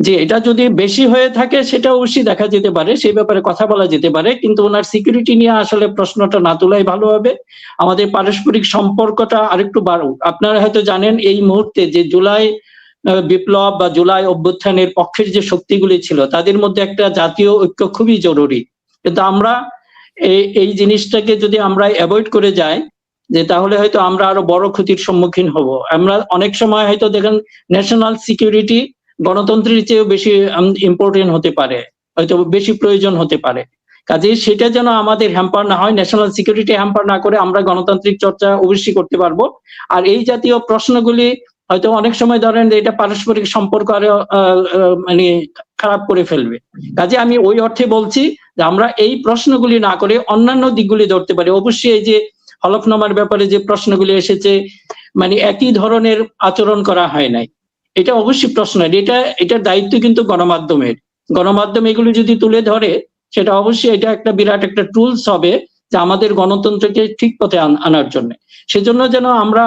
যে এটা যদি বেশি হয়ে থাকে সেটা অবশ্যই দেখা যেতে পারে, সেই ব্যাপারে কথা বলা যেতে পারে, কিন্তু ওনার সিকিউরিটি নিয়ে আসলে প্রশ্নটা না তোলাই ভালো হবে। আমাদের পারস্পরিক সম্পর্কটা আরেকটু বাড়ুক। আপনারা হয়তো জানেন এই মুহূর্তে যে জুলাই বিপ্লব বা জুলাই অভ্যুত্থানের পক্ষের যে শক্তিগুলি ছিল তাদের মধ্যে একটা জাতীয় ঐক্য খুবই জরুরি। কিন্তু আমরা এই জিনিসটাকে যদি আমরা অ্যাভয়েড করে যাই, যে তাহলে হয়তো আমরা আরো বড় ক্ষতির সম্মুখীন হব। আমরা অনেক সময় হয়তো দেখেন ন্যাশনাল সিকিউরিটি গণতন্ত্রের চেয়েও বেশি ইম্পর্টেন্ট হতে পারে, হয়তো বেশি প্রয়োজন হতে পারে। কাজেই সেটা যেন আমাদের হ্যাম্পার না হয়, ন্যাশনাল সিকিউরিটি হ্যাম্পার না করে আমরা গণতান্ত্রিক চর্চা অবশ্যই করতে পারবো। আর এই জাতীয় প্রশ্নগুলি হয়তো অনেক সময় ধরেন যে এটা পারস্পরিক সম্পর্ক আরো মানে খারাপ করে ফেলবে। কাজে আমি ওই অর্থে বলছি যে আমরা এই প্রশ্নগুলি না করে অন্যান্য দিকগুলি ধরতে পারি। অবশ্যই এই যে হলফনামার ব্যাপারে যে প্রশ্নগুলি এসেছে, মানে একই ধরনের আচরণ করা হয় নাই, এটা অবশ্যই প্রশ্ন। এটার দায়িত্ব কিন্তু গণমাধ্যমের। গণমাধ্যম এগুলো যদি তুলে ধরে, সেটা অবশ্যই এটা একটা বিরাট একটা টুলস হবে যে আমাদের গণতন্ত্রকে ঠিক পথে আনার জন্য। সেজন্য যেন আমরা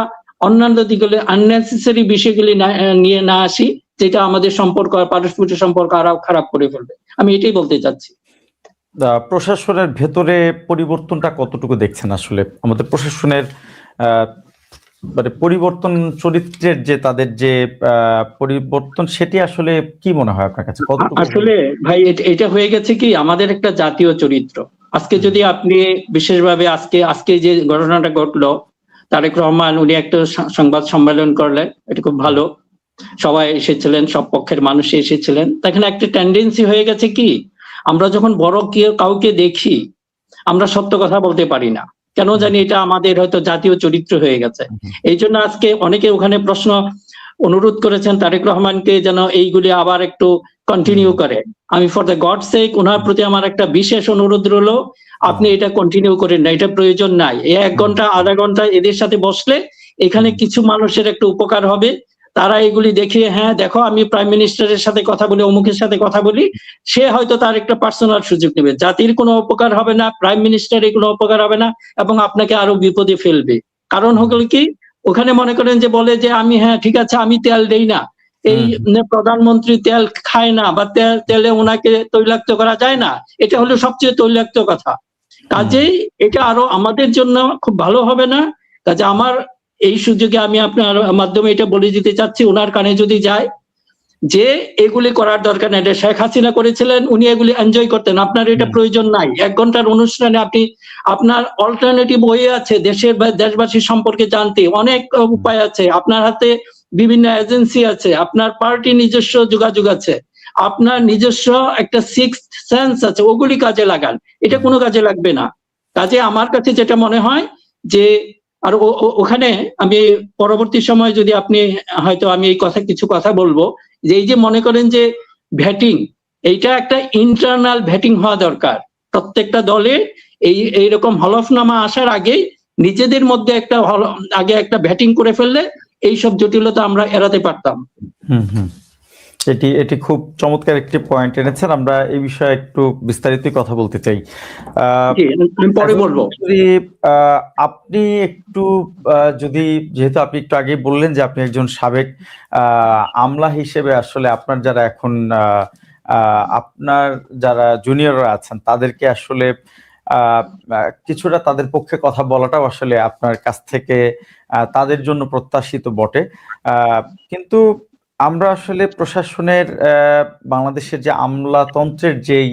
অন্যান্য দিকগুলি আননেসেসারি বিষয়গুলি নিয়ে না আসি, যেটা আমাদের সম্পর্ক, পারস্পরিক সম্পর্ক আরো খারাপ করে ফেলবে। আমি এটাই বলতে চাচ্ছি। প্রশাসনের ভেতরে পরিবর্তনটা কতটুকু দেখছেন আসলে? আমাদের প্রশাসনের মানে পরিবর্তন, চরিত্রের যে তাদের যে পরিবর্তন, সেটি আসলে কি মনে হয় আপনার কাছে? আসলে ভাই এটা হয়ে গেছে কি আমাদের একটা জাতীয় চরিত্র। আজকে যদি আপনি বিশেষভাবে আজকে যে ঘটনাটা ঘটলো, তারেক রহমান উনি একটা সংবাদ সম্মেলন করলেন, এটা খুব ভালো। সবাই এসেছিলেন, সব পক্ষের মানুষ এসেছিলেন। এখানে একটা টেন্ডেন্সি হয়ে গেছে কি, আমরা যখন বড় কাউকে দেখি আমরা সত্য কথা বলতে পারি না, কেন জানি এটা আমাদের হয়তো জাতীয় চরিত্র হয়ে গেছে। এই জন্য আজকে অনেকে ওখানে প্রশ্ন অনুরোধ করেছেন তারেক রহমানকে যেন এইগুলি আবার একটু কন্টিনিউ করে। আমি ফর দ্য গড সেক ওনার প্রতি আমার একটা বিশেষ অনুরোধ রইলো, আপনি এটা কন্টিনিউ করেন না, এটা প্রয়োজন নাই। 1 ঘন্টা আধা ঘন্টা এদের সাথে বসলে এখানে কিছু মানুষের একটা উপকার হবে। তারা এগুলি দেখিয়ে, হ্যাঁ দেখো আমি প্রাইম মিনিস্টারের সাথে কথা বলি, অমুকের সাথে কথা বলি, সে হয়তো তার একটা পার্সোনাল সুযোগ নেবে। জাতির কোনো উপকার হবে না, প্রাইম মিনিস্টারের কোনো উপকার হবে না, এবং আপনাকে আরো বিপদে ফেলবে। কারণ হলো কি, ওখানে মনে করেন যে বলে যে আমি, হ্যাঁ ঠিক আছে আমি তেল দেই না, এই প্রধানমন্ত্রী তেল খায় না, বা তেলে ওনাকে তৈলাক্ত করা যায় না, এটা হলো সবচেয়ে তৈলাক্ত কথা। কাজেই এটা আরো আমাদের জন্য খুব ভালো হবে না। কাজে আমার এই সুযোগে আমি আপনার মাধ্যমে এটা বলে দিতে চাচ্ছি, ওনার কানে যদি যায় যে এগুলি করার দরকার নেই, এটা শেখ হাসিনা করেছিলেন, উনি এগুলি এনজয় করতেন, আপনার এটা প্রয়োজন নাই। 1 ঘন্টার অনুষ্ঠানে আপনি আপনার অল্টারনেটিভ ওয়ে আছে দেশের বা দেশবাসীর সম্পর্কে জানতে, অনেক উপায় আছে। আপনার হাতে বিভিন্ন এজেন্সি আছে, আপনার পার্টি নিজস্ব যোগাযোগ আছে, আপনার নিজস্ব একটা সিক্সথ সেন্স আছে, ওগুলি কাজে লাগান। এটা কোনো কাজে লাগবে না। কাজে আমার কাছে যেটা মনে হয় যে, আর ওখানে আমি পরবর্তী সময় যদি আপনি হয়তো আমি এই কিছু কথা বলবো, যে এই যে মনে করেন যে ভ্যাটিং, এইটা একটা ইন্টারনাল ভ্যাটিং হওয়া দরকার। প্রত্যেকটা দলে এইরকম হলফনামা আসার আগে নিজেদের মধ্যে আগে একটা ভ্যাটিং করে ফেললে এইসব জটিলতা আমরা এড়াতে পারতাম। এটি খুব চমৎকার একটি পয়েন্ট এনেছেন। আমরা এই বিষয়ে একটু বিস্তারিত কথা বলতে চাই, আমি পরে বলবো। আপনি একটু যদি, যেহেতু আপনি একটু আগে বললেন যে আপনি একজন সাবেক আমলা হিসেবে, আসলে আপনার যারা এখন আপনার যারা জুনিয়ররা আছেন তাদেরকে আসলে কিছুটা তাদের পক্ষে কথা বলাটাও আসলে আপনার কাছ থেকে তাদের জন্য প্রত্যাশিত বটে। কিন্তু আমরা আসলে প্রশাসনের, বাংলাদেশের যে আমলাতন্ত্রের যেই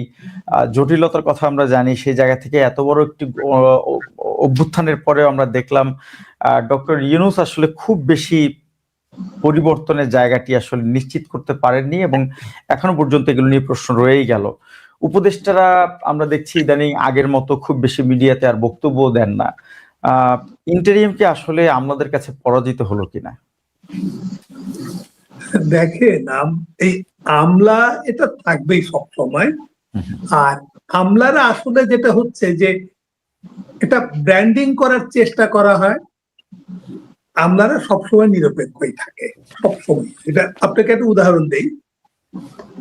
জটিলতার কথা আমরা জানি, সেই জায়গা থেকে এত বড় একটি অভ্যুত্থানের পরেও আমরা দেখলাম ডক্টর ইউনূস আসলে খুব বেশি পরিবর্তনের জায়গাটি আসলে নিশ্চিত করতে পারেননি, এবং এখনো পর্যন্ত এগুলো নিয়ে প্রশ্ন রয়েই গেল। উপদেষ্টারা আমরা দেখছি ইদানিং আগের মতো খুব বেশি মিডিয়াতে আর বক্তব্য দেন না। ইন্টারিয়াম কি আসলে আমলাদের কাছে পরাজিত হলো কিনা? দেখেন, এই আমলা এটা থাকবেই সব সময়। আর আমলারা আসলে যেটা হচ্ছে যে এটা ব্র্যান্ডিং করার চেষ্টা করা হয়। আমলারা সবসময় নিরপেক্ষই থাকে, সবসময়। এটা আপনাকে একটা উদাহরণ দেই।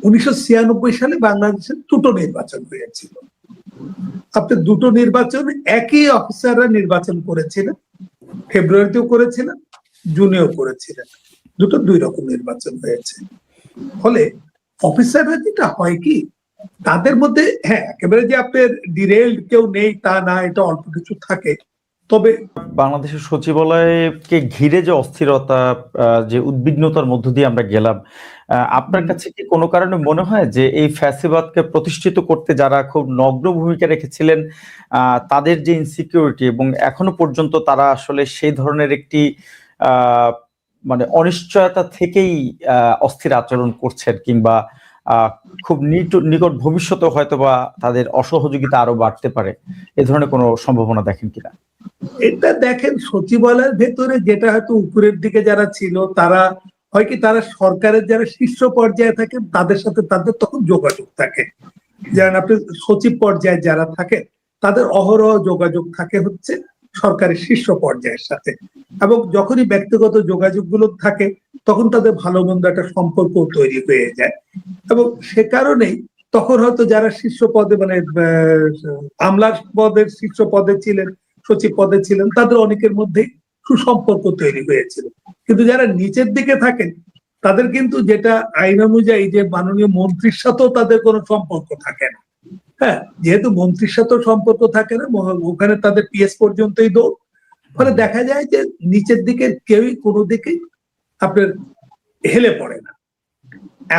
1996 সালে বাংলাদেশে 2টো নির্বাচন হয়েছিল। আপনি 2টো নির্বাচন একই অফিসাররা নির্বাচন করেছিলেন, ফেব্রুয়ারিতেও করেছিলেন, জুনেও করেছিলেন। 2 রকম নির্বাচন হয়েছে। ফলে অফিসাররা যেটা হয় কি, তাদের মধ্যে, হ্যাঁ একেবারে যে আপনার ডিরেইলড কেউ নেই তা না, এটা অল্প কিছু থাকে। তবে বাংলাদেশের সচিবালয়কে ঘিরে যে অস্থিরতা, যে উদ্বিগ্নতার মধ্য দিয়ে আমরা গেলাম, আপনার কাছে কি কোনো কারণে মনে হয় যে এই ফ্যাসিবাদকে প্রতিষ্ঠিত করতে যারা খুব নগ্ন ভূমিকা রেখেছিলেন, তাদের যে ইনসিকিউরিটি এবং এখনো পর্যন্ত তারা আসলে সেই ধরনের একটি মানে অনিশ্চয়তা থেকেই অস্থির আচরণ করছেন, কিংবা খুব নিকট ভবিষ্যতে হয়তোবা তাদের অসহযোগিতা আরো বাড়তে পারে, এ ধরনের কোনো সম্ভাবনা দেখেন কিনা? এটা দেখেন, সচিবালয়ের ভেতরে যেটা হয়তো উপরের দিকে যারা ছিল তারা হয় কি, তারা সরকারের যারা শীর্ষ পর্যায়ে থাকে তাদের সাথে তাদের তখন যোগাযোগ থাকে। যেমন আপনি সচিব পর্যায়ে যারা থাকে তাদের অহরহ যোগাযোগ থাকে হচ্ছে সরকারের শীর্ষ পর্যায়ের সাথে, এবং যখনই ব্যক্তিগত যোগাযোগগুলো থাকে তখন তাদের ভালো মন্দ একটা সম্পর্ক তৈরি হয়ে যায়, এবং সে কারণেই তখন হয়তো যারা শীর্ষ পদে মানে আমলার পদের শীর্ষ পদে ছিলেন, সচিব পদে ছিলেন, তাদের অনেকের মধ্যেই সুসম্পর্ক তৈরি হয়েছিল। কিন্তু যারা নিচের দিকে থাকেন তাদের কিন্তু যেটা আইন অনুযায়ী যে মাননীয় মন্ত্রীর সাথেও তাদের কোনো সম্পর্ক থাকে না। হ্যাঁ, যেহেতু মন্ত্রীর সাথেও সম্পর্ক থাকে না, ওখানে তাদের পিএস পর্যন্তই দৌড়, ফলে দেখা যায় যে নিচের দিকে কেউই কোনো দিকেই আপনার হেলে পড়ে না।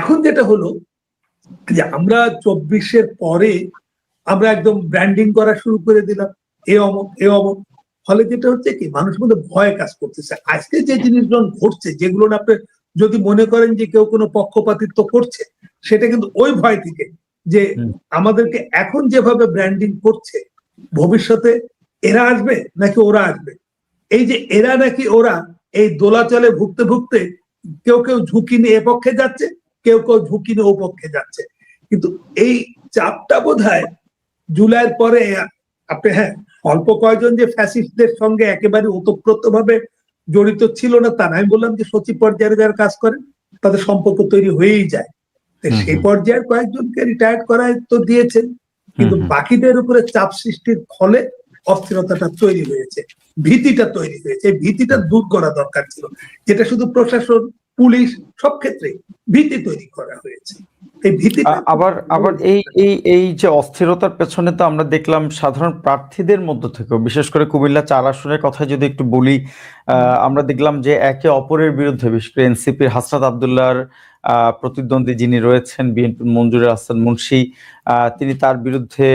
এখন যেটা হলো যে আমরা 24-এর পরে আমরা একদম ব্র্যান্ডিং করা শুরু করে দিলাম, এ অমুক এ অমুক, ফলে যেটা হচ্ছে কি মানুষের মধ্যে ভয় কাজ করতেছে। আজকে যে জিনিসগুলো ঘটছে, যেগুলো আপনি যদি মনে করেন যে কেউ কোনো পক্ষপাতিত্ব করছে, সেটা কিন্তু ওই ভয় থেকে যে আমাদেরকে এখন যেভাবে ব্র্যান্ডিং করছে, ভবিষ্যতে এরা আসবে নাকি ওরা আসবে, এই যে এরা নাকি ওরা, এই দোলাচলে ভুগতে ভুগতে কেউ কেউ ঝুঁকি নিয়ে এ পক্ষে যাচ্ছে, কেউ কেউ ঝুঁকি নিয়ে ও পক্ষে যাচ্ছে। কিন্তু এই চাপটা বোধহয় জুলাইয়ের পরে আপনি, হ্যাঁ, অল্প কয়েকজন যে ফ্যাসিস্টদের সঙ্গে একেবারে ওতপ্রোত ভাবে জড়িত ছিল না তা না, আমি বললাম যে সচিব পর্যায়ে যারা কাজ করেন তাদের সম্পর্ক তৈরি হয়েই যায়, সেই পর্যায়ের কয়েকজনকে রিটায়ার্ড করায় তো দিয়েছেন, কিন্তু বাকিদের উপরে চাপ সৃষ্টির ফলে অস্থিরতাটা তৈরি হয়েছে, ভীতিটা তৈরি হয়েছে। এই ভীতিটা দূর করা দরকার ছিল, যেটা শুধু প্রশাসন, পুলিশ, সব ক্ষেত্রে ভীতি তৈরি করা হয়েছে। এই ভীতি আবার এই যে অস্থিরতার পেছনে তো আমরা দেখলাম সাধারণ প্রার্থীদের মধ্য থেকে, বিশেষ করে কুমিল্লা 4 আসনের কথা যদি একটু বলি, আমরা দেখলাম যে একে অপরের বিরুদ্ধে, বিশেষ করে এনসিপির হাসনাত আব্দুল্লাহর প্রতিদ্বন্দ্বী যিনি রয়েছেন বিএনপির মঞ্জুরুল হাসান মুন্সি, তিনি তার বিরুদ্ধে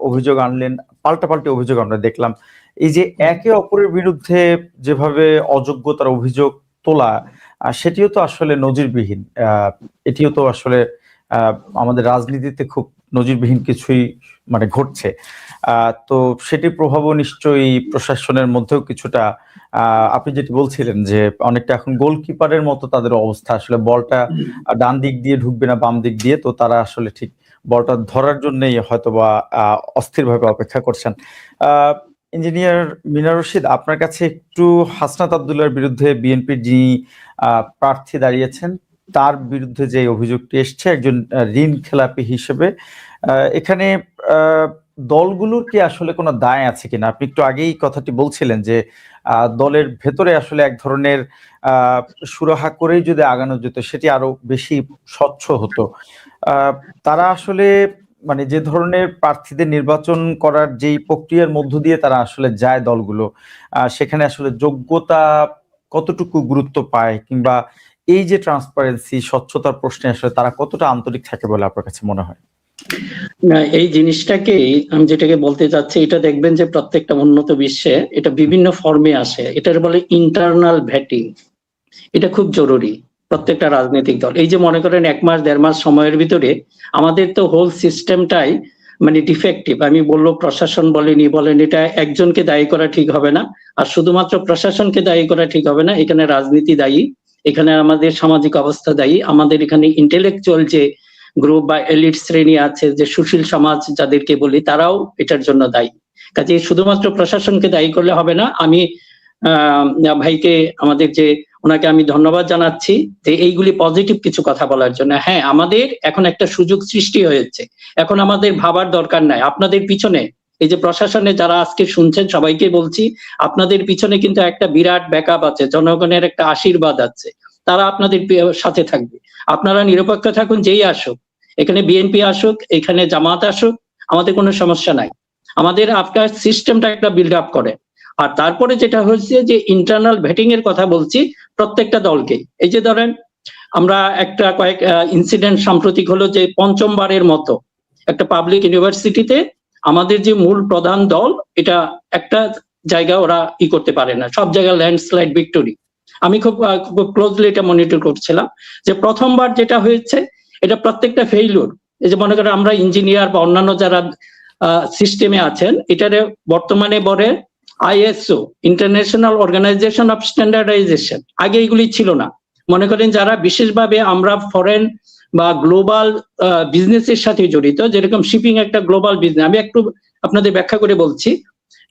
অভিযোগ আনলেন, পাল্টাপাল্টি অভিযোগ আমরা দেখলাম। এই যে একে অপরের বিরুদ্ধে যেভাবে অযোগ্যতার অভিযোগ তোলা, সেটিও তো আসলে নজিরবিহীন। এটিও তো আসলে আমাদের রাজনীতিতে খুব নজিরবিহীন কিছুই মানে ঘটছে। তো সেটির প্রভাবও নিশ্চয়ই প্রশাসনের মধ্যেও কিছুটা, আপনি যেটি বলছিলেন যে অনেকটা এখন গোলকিপারের মতো তাদের অবস্থা, আসলে বলটা ডান দিক দিয়ে ঢুকবে না বাম দিক দিয়ে, তো তারা আসলে ঠিক বলটা ধরার জন্যই হয়তোবা অস্থিরভাবে অপেক্ষা করছেন। ইঞ্জিনিয়ার মিনার রশিদ, আপনার কাছে একটু হাসনাত আব্দুল্লাহর বিরুদ্ধে বিএনপির যিনি প্রার্থী দাঁড়িয়েছেন তার বিরুদ্ধে যে অভিযোগটি এসছে একজন ঋণ খেলাপি হিসেবে, এখানে দলগুলোর কি আসলে কোনো দায় আছে কিনা? আপনি একটু আগেই কথাটি বলছিলেন যে দলের ভেতরে আসলে এক ধরনের সুরাহা করেই যদি আগানো যেত সেটি আরো বেশি স্বচ্ছ হতো। তারা আসলে মানে যে ধরনের প্রার্থীদের নির্বাচন করার যেই প্রক্রিয়ার মধ্য দিয়ে তারা আসলে যায় দলগুলো, সেখানে আসলে যোগ্যতা কতটুকু গুরুত্ব পায়, কিংবা এই যে ট্রান্সপারেন্সি, স্বচ্ছতার প্রশ্নে আসলে তারা কতটা আন্তরিক থাকে বলে আপনার কাছে মনে হয়? না, এই জিনিসটাকেই আমি যেটাকে বলতে চাচ্ছি, এটা দেখবেন যে প্রত্যেকটা উন্নত বিশ্বে এটা বিভিন্ন ফর্মে আসে, এটার বলে ইন্টারনাল ভেটিং। এটা খুব জরুরি প্রত্যেকটা রাজনৈতিক দল। এই যে মনে করেন 1 মাস 1.5 মাস সময়ের ভিতরে আমাদের তো হোল সিস্টেমটাই মানে ডিফেক্টিভ। আমি বলবো প্রশাসন বলেন, এটা একজনকে দায়ী করা ঠিক হবে না, আর শুধুমাত্র প্রশাসনকে দায়ী করা ঠিক হবে না, এখানে রাজনীতি দায়ী, এখানে আমাদের সামাজিক অবস্থা দায়ী, আমাদের এখানে ইন্টেলেকচুয়াল যে গ্রুপ বা এলিট শ্রেণী আছে, যে সুশীল সমাজ যাদেরকে বলি, তারাও এটার জন্য দায়ী। কাজে শুধুমাত্র প্রশাসনকে দায়ী করলে হবে না। আমি ভাইকে, আমাদের যে ওনাকে আমি ধন্যবাদ জানাচ্ছি যে এইগুলি পজিটিভ কিছু কথা বলার জন্য। হ্যাঁ, আমাদের এখন একটা সুযোগ সৃষ্টি হয়েছে, এখন আমাদের ভাবার দরকার নাই। আপনাদের পিছনে এই যে প্রশাসনে যারা আজকে শুনছেন সবাইকে বলছি, আপনাদের পিছনে কিন্তু একটা বিরাট ব্যাকআপ আছে, জনগণের একটা আশীর্বাদ আছে, তারা আপনাদের সাথে থাকবে। আপনারা নিরপেক্ষ থাকুন, যেই আসুক, এখানে বিএনপি আসুক, এখানে জামাত আসুক, আমাদের কোনো সমস্যা নাই। আমাদের আপনার সিস্টেমটা একটা বিল্ড আপ করে। আর তারপরে যেটা হচ্ছে যে ইন্টারনাল ভেটিং এর কথা বলছি প্রত্যেকটা দলকে। এই যে ধরেন আমরা একটা কয়েক ইনসিডেন্ট সাম্প্রতিক হলো যে পঞ্চমবারের মতো একটা পাবলিক ইউনিভার্সিটিতে আমাদের যে মূল প্রধান দল এটা একটা জায়গা ওরা করতে পারে না, সব জায়গায় ল্যান্ডস্লাইড ভিক্টোরি। আমি খুব ক্লোজলি এটা মনিটর করছিলাম যে প্রথমবার যেটা হয়েছে এটা প্রত্যেকটা ফেইলুর। এই যে মনে করেন আমরা ইঞ্জিনিয়ার বা অন্যান্য যারা সিস্টেমে আছেন, এটারে বর্তমানে বলে ISO, international organisation of standardisation. আগে এগুলি ছিল না। মনে করেন যারা বিশেষভাবে আমরা ফরেন বা গ্লোবাল বিজনেসের সাথে জড়িত, যেরকম শিপিং একটা গ্লোবাল বিজনেস, আমি একটু আপনাদের ব্যাখ্যা করে বলছি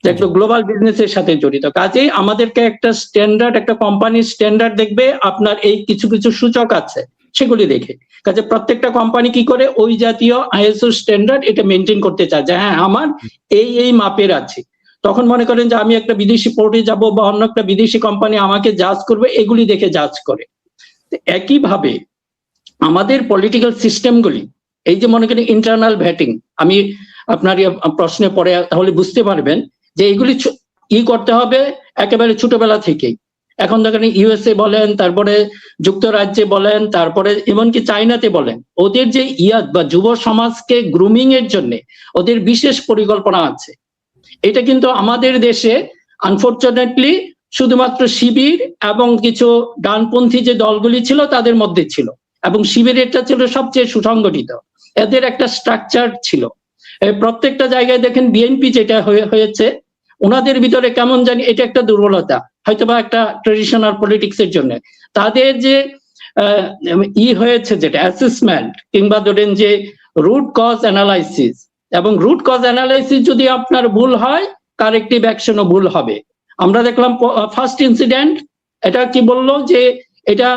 যে একটা গ্লোবাল বিজনেসের সাথে জড়িত, কাজেই আমাদেরকে একটা স্ট্যান্ডার্ড, একটা কোম্পানির স্ট্যান্ডার্ড দেখবে আপনার এই কিছু কিছু সূচক আছে সেগুলি দেখে, কাজে প্রত্যেকটা কোম্পানি কি করে ওই জাতীয় আইএসও স্ট্যান্ডার্ড এটা মেনটেন করতে চায় যে হ্যাঁ আমার এই মাপের আছে। তখন মনে করেন যে আমি একটা বিদেশি পোর্টে যাব বা অন্য একটা বিদেশি কোম্পানি আমাকে জাজ করবে, এগুলি দেখে জাজ করে। একইভাবে আমাদের পলিটিক্যাল সিস্টেমগুলি, এই যে মনে করেন ইন্টারনাল ভেটিং, আমি আপনার প্রশ্নে পরে তাহলে বুঝতে পারবেন যে এইগুলি করতে হবে একেবারে ছোটবেলা থেকেই। এখন দেখেন ইউএসএ বলেন, তারপরে যুক্তরাজ্যে বলেন, তারপরে এমনকি চাইনাতে বলেন, ওদের যে বা যুব সমাজকে গ্রুমিং এর জন্য ওদের বিশেষ পরিকল্পনা আছে। এটা কিন্তু আমাদের দেশে আনফরচুনেটলি শুধুমাত্র শিবির এবং কিছু ডানপন্থী যে দলগুলি ছিল তাদের মধ্যে ছিল, এবং শিবিরেরটা ছিল সবচেয়ে সুসংগঠিত, এদের একটা স্ট্রাকচার ছিল। প্রত্যেকটা জায়গায় দেখেন বিএনপি যেটা হয়েছে, ওনাদের ভিতরে কেমন জানি এটা একটা দুর্বলতা, হয়তোবা একটা ট্রেডিশনাল পলিটিক্স এর জন্য তাদের যে হয়েছে, যেটা অ্যাসেসমেন্ট কিংবা ধরেন যে রুট কজ অ্যানালাইসিস, এবং রুট কজ অ্যানালাইসিস যদি আপনার ভুল হয় কারেক্টিভ অ্যাকশনও ভুল হবে। আমরা দেখলাম ফার্স্ট ইনসিডেন্ট, এটা কি বললো যে এটা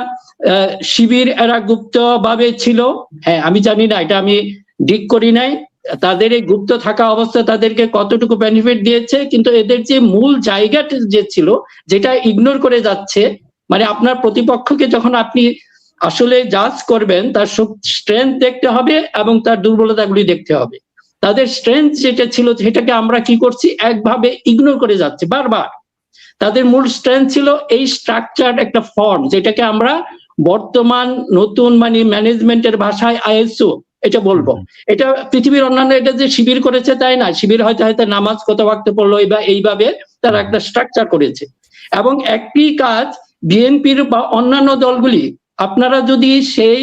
শিবির এরা গুপ্ত ভাবে ছিল। হ্যাঁ, আমি জানি না, এটা আমি ডিগ করি নাই, তাদের এই গুপ্ত থাকা অবস্থা তাদেরকে কতটুকু বেনিফিট দিয়েছে, কিন্তু এদের যে মূল জায়গাটা যে ছিল যেটা ইগনোর করে যাচ্ছে, মানে আপনার প্রতিপক্ষকে যখন আপনি আসলে জাজ করবেন তার স্ট্রেংথ দেখতে হবে এবং তার দুর্বলতাগুলি দেখতে হবে। তাদের স্ট্রেংথ যেটা ছিল সেটাকে আমরা কি করছি, একভাবে ইগনোর করে যাচ্ছি বারবার। তাদের মূল স্ট্রেংথ ছিল এই স্ট্রাকচার একটা ফর্ম, যেটাকে আমরা বর্তমান নতুন মানে ম্যানেজমেন্টের ভাষায় আইএসও এটা বলবো। এটা পৃথিবীর অন্যান্য, এটা যে শিবির করেছে তাই না, শিবির হয়তো নামাজ কত ওয়াক্তে পড়লো এইভাবে তারা একটা স্ট্রাকচার করেছে। এবং একটি কাজ বিএনপির বা অন্যান্য দলগুলি, আপনারা যদি সেই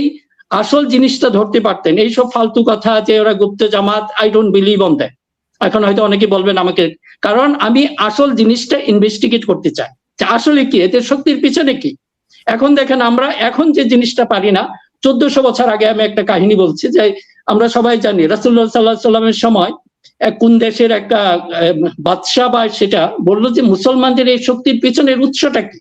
আসল জিনিসটা ধরতে পারতেন, এইসব ফালতু কথা যে ওরা গুপ্ত জামাত, I don't believe on that. এখন হয়তো অনেকে বলবেন আমাকে, কারণ আমি আসল জিনিসটা ইনভেস্টিগেট করতে চাই যে আসলে কি এদের শক্তির পিছনে কি। এখন দেখেন আমরা এখন যে জিনিসটা পারি না, 1400 বছর আগে আমি একটা কাহিনী বলছি যে আমরা সবাই জানি রাসূলুল্লাহ সাল্লাল্লাহু আলাইহি সাল্লামের সময় কোন দেশের একটা বাদশা বা সেটা বললো যে মুসলমানদের এই শক্তির পিছনের উৎসটা কি,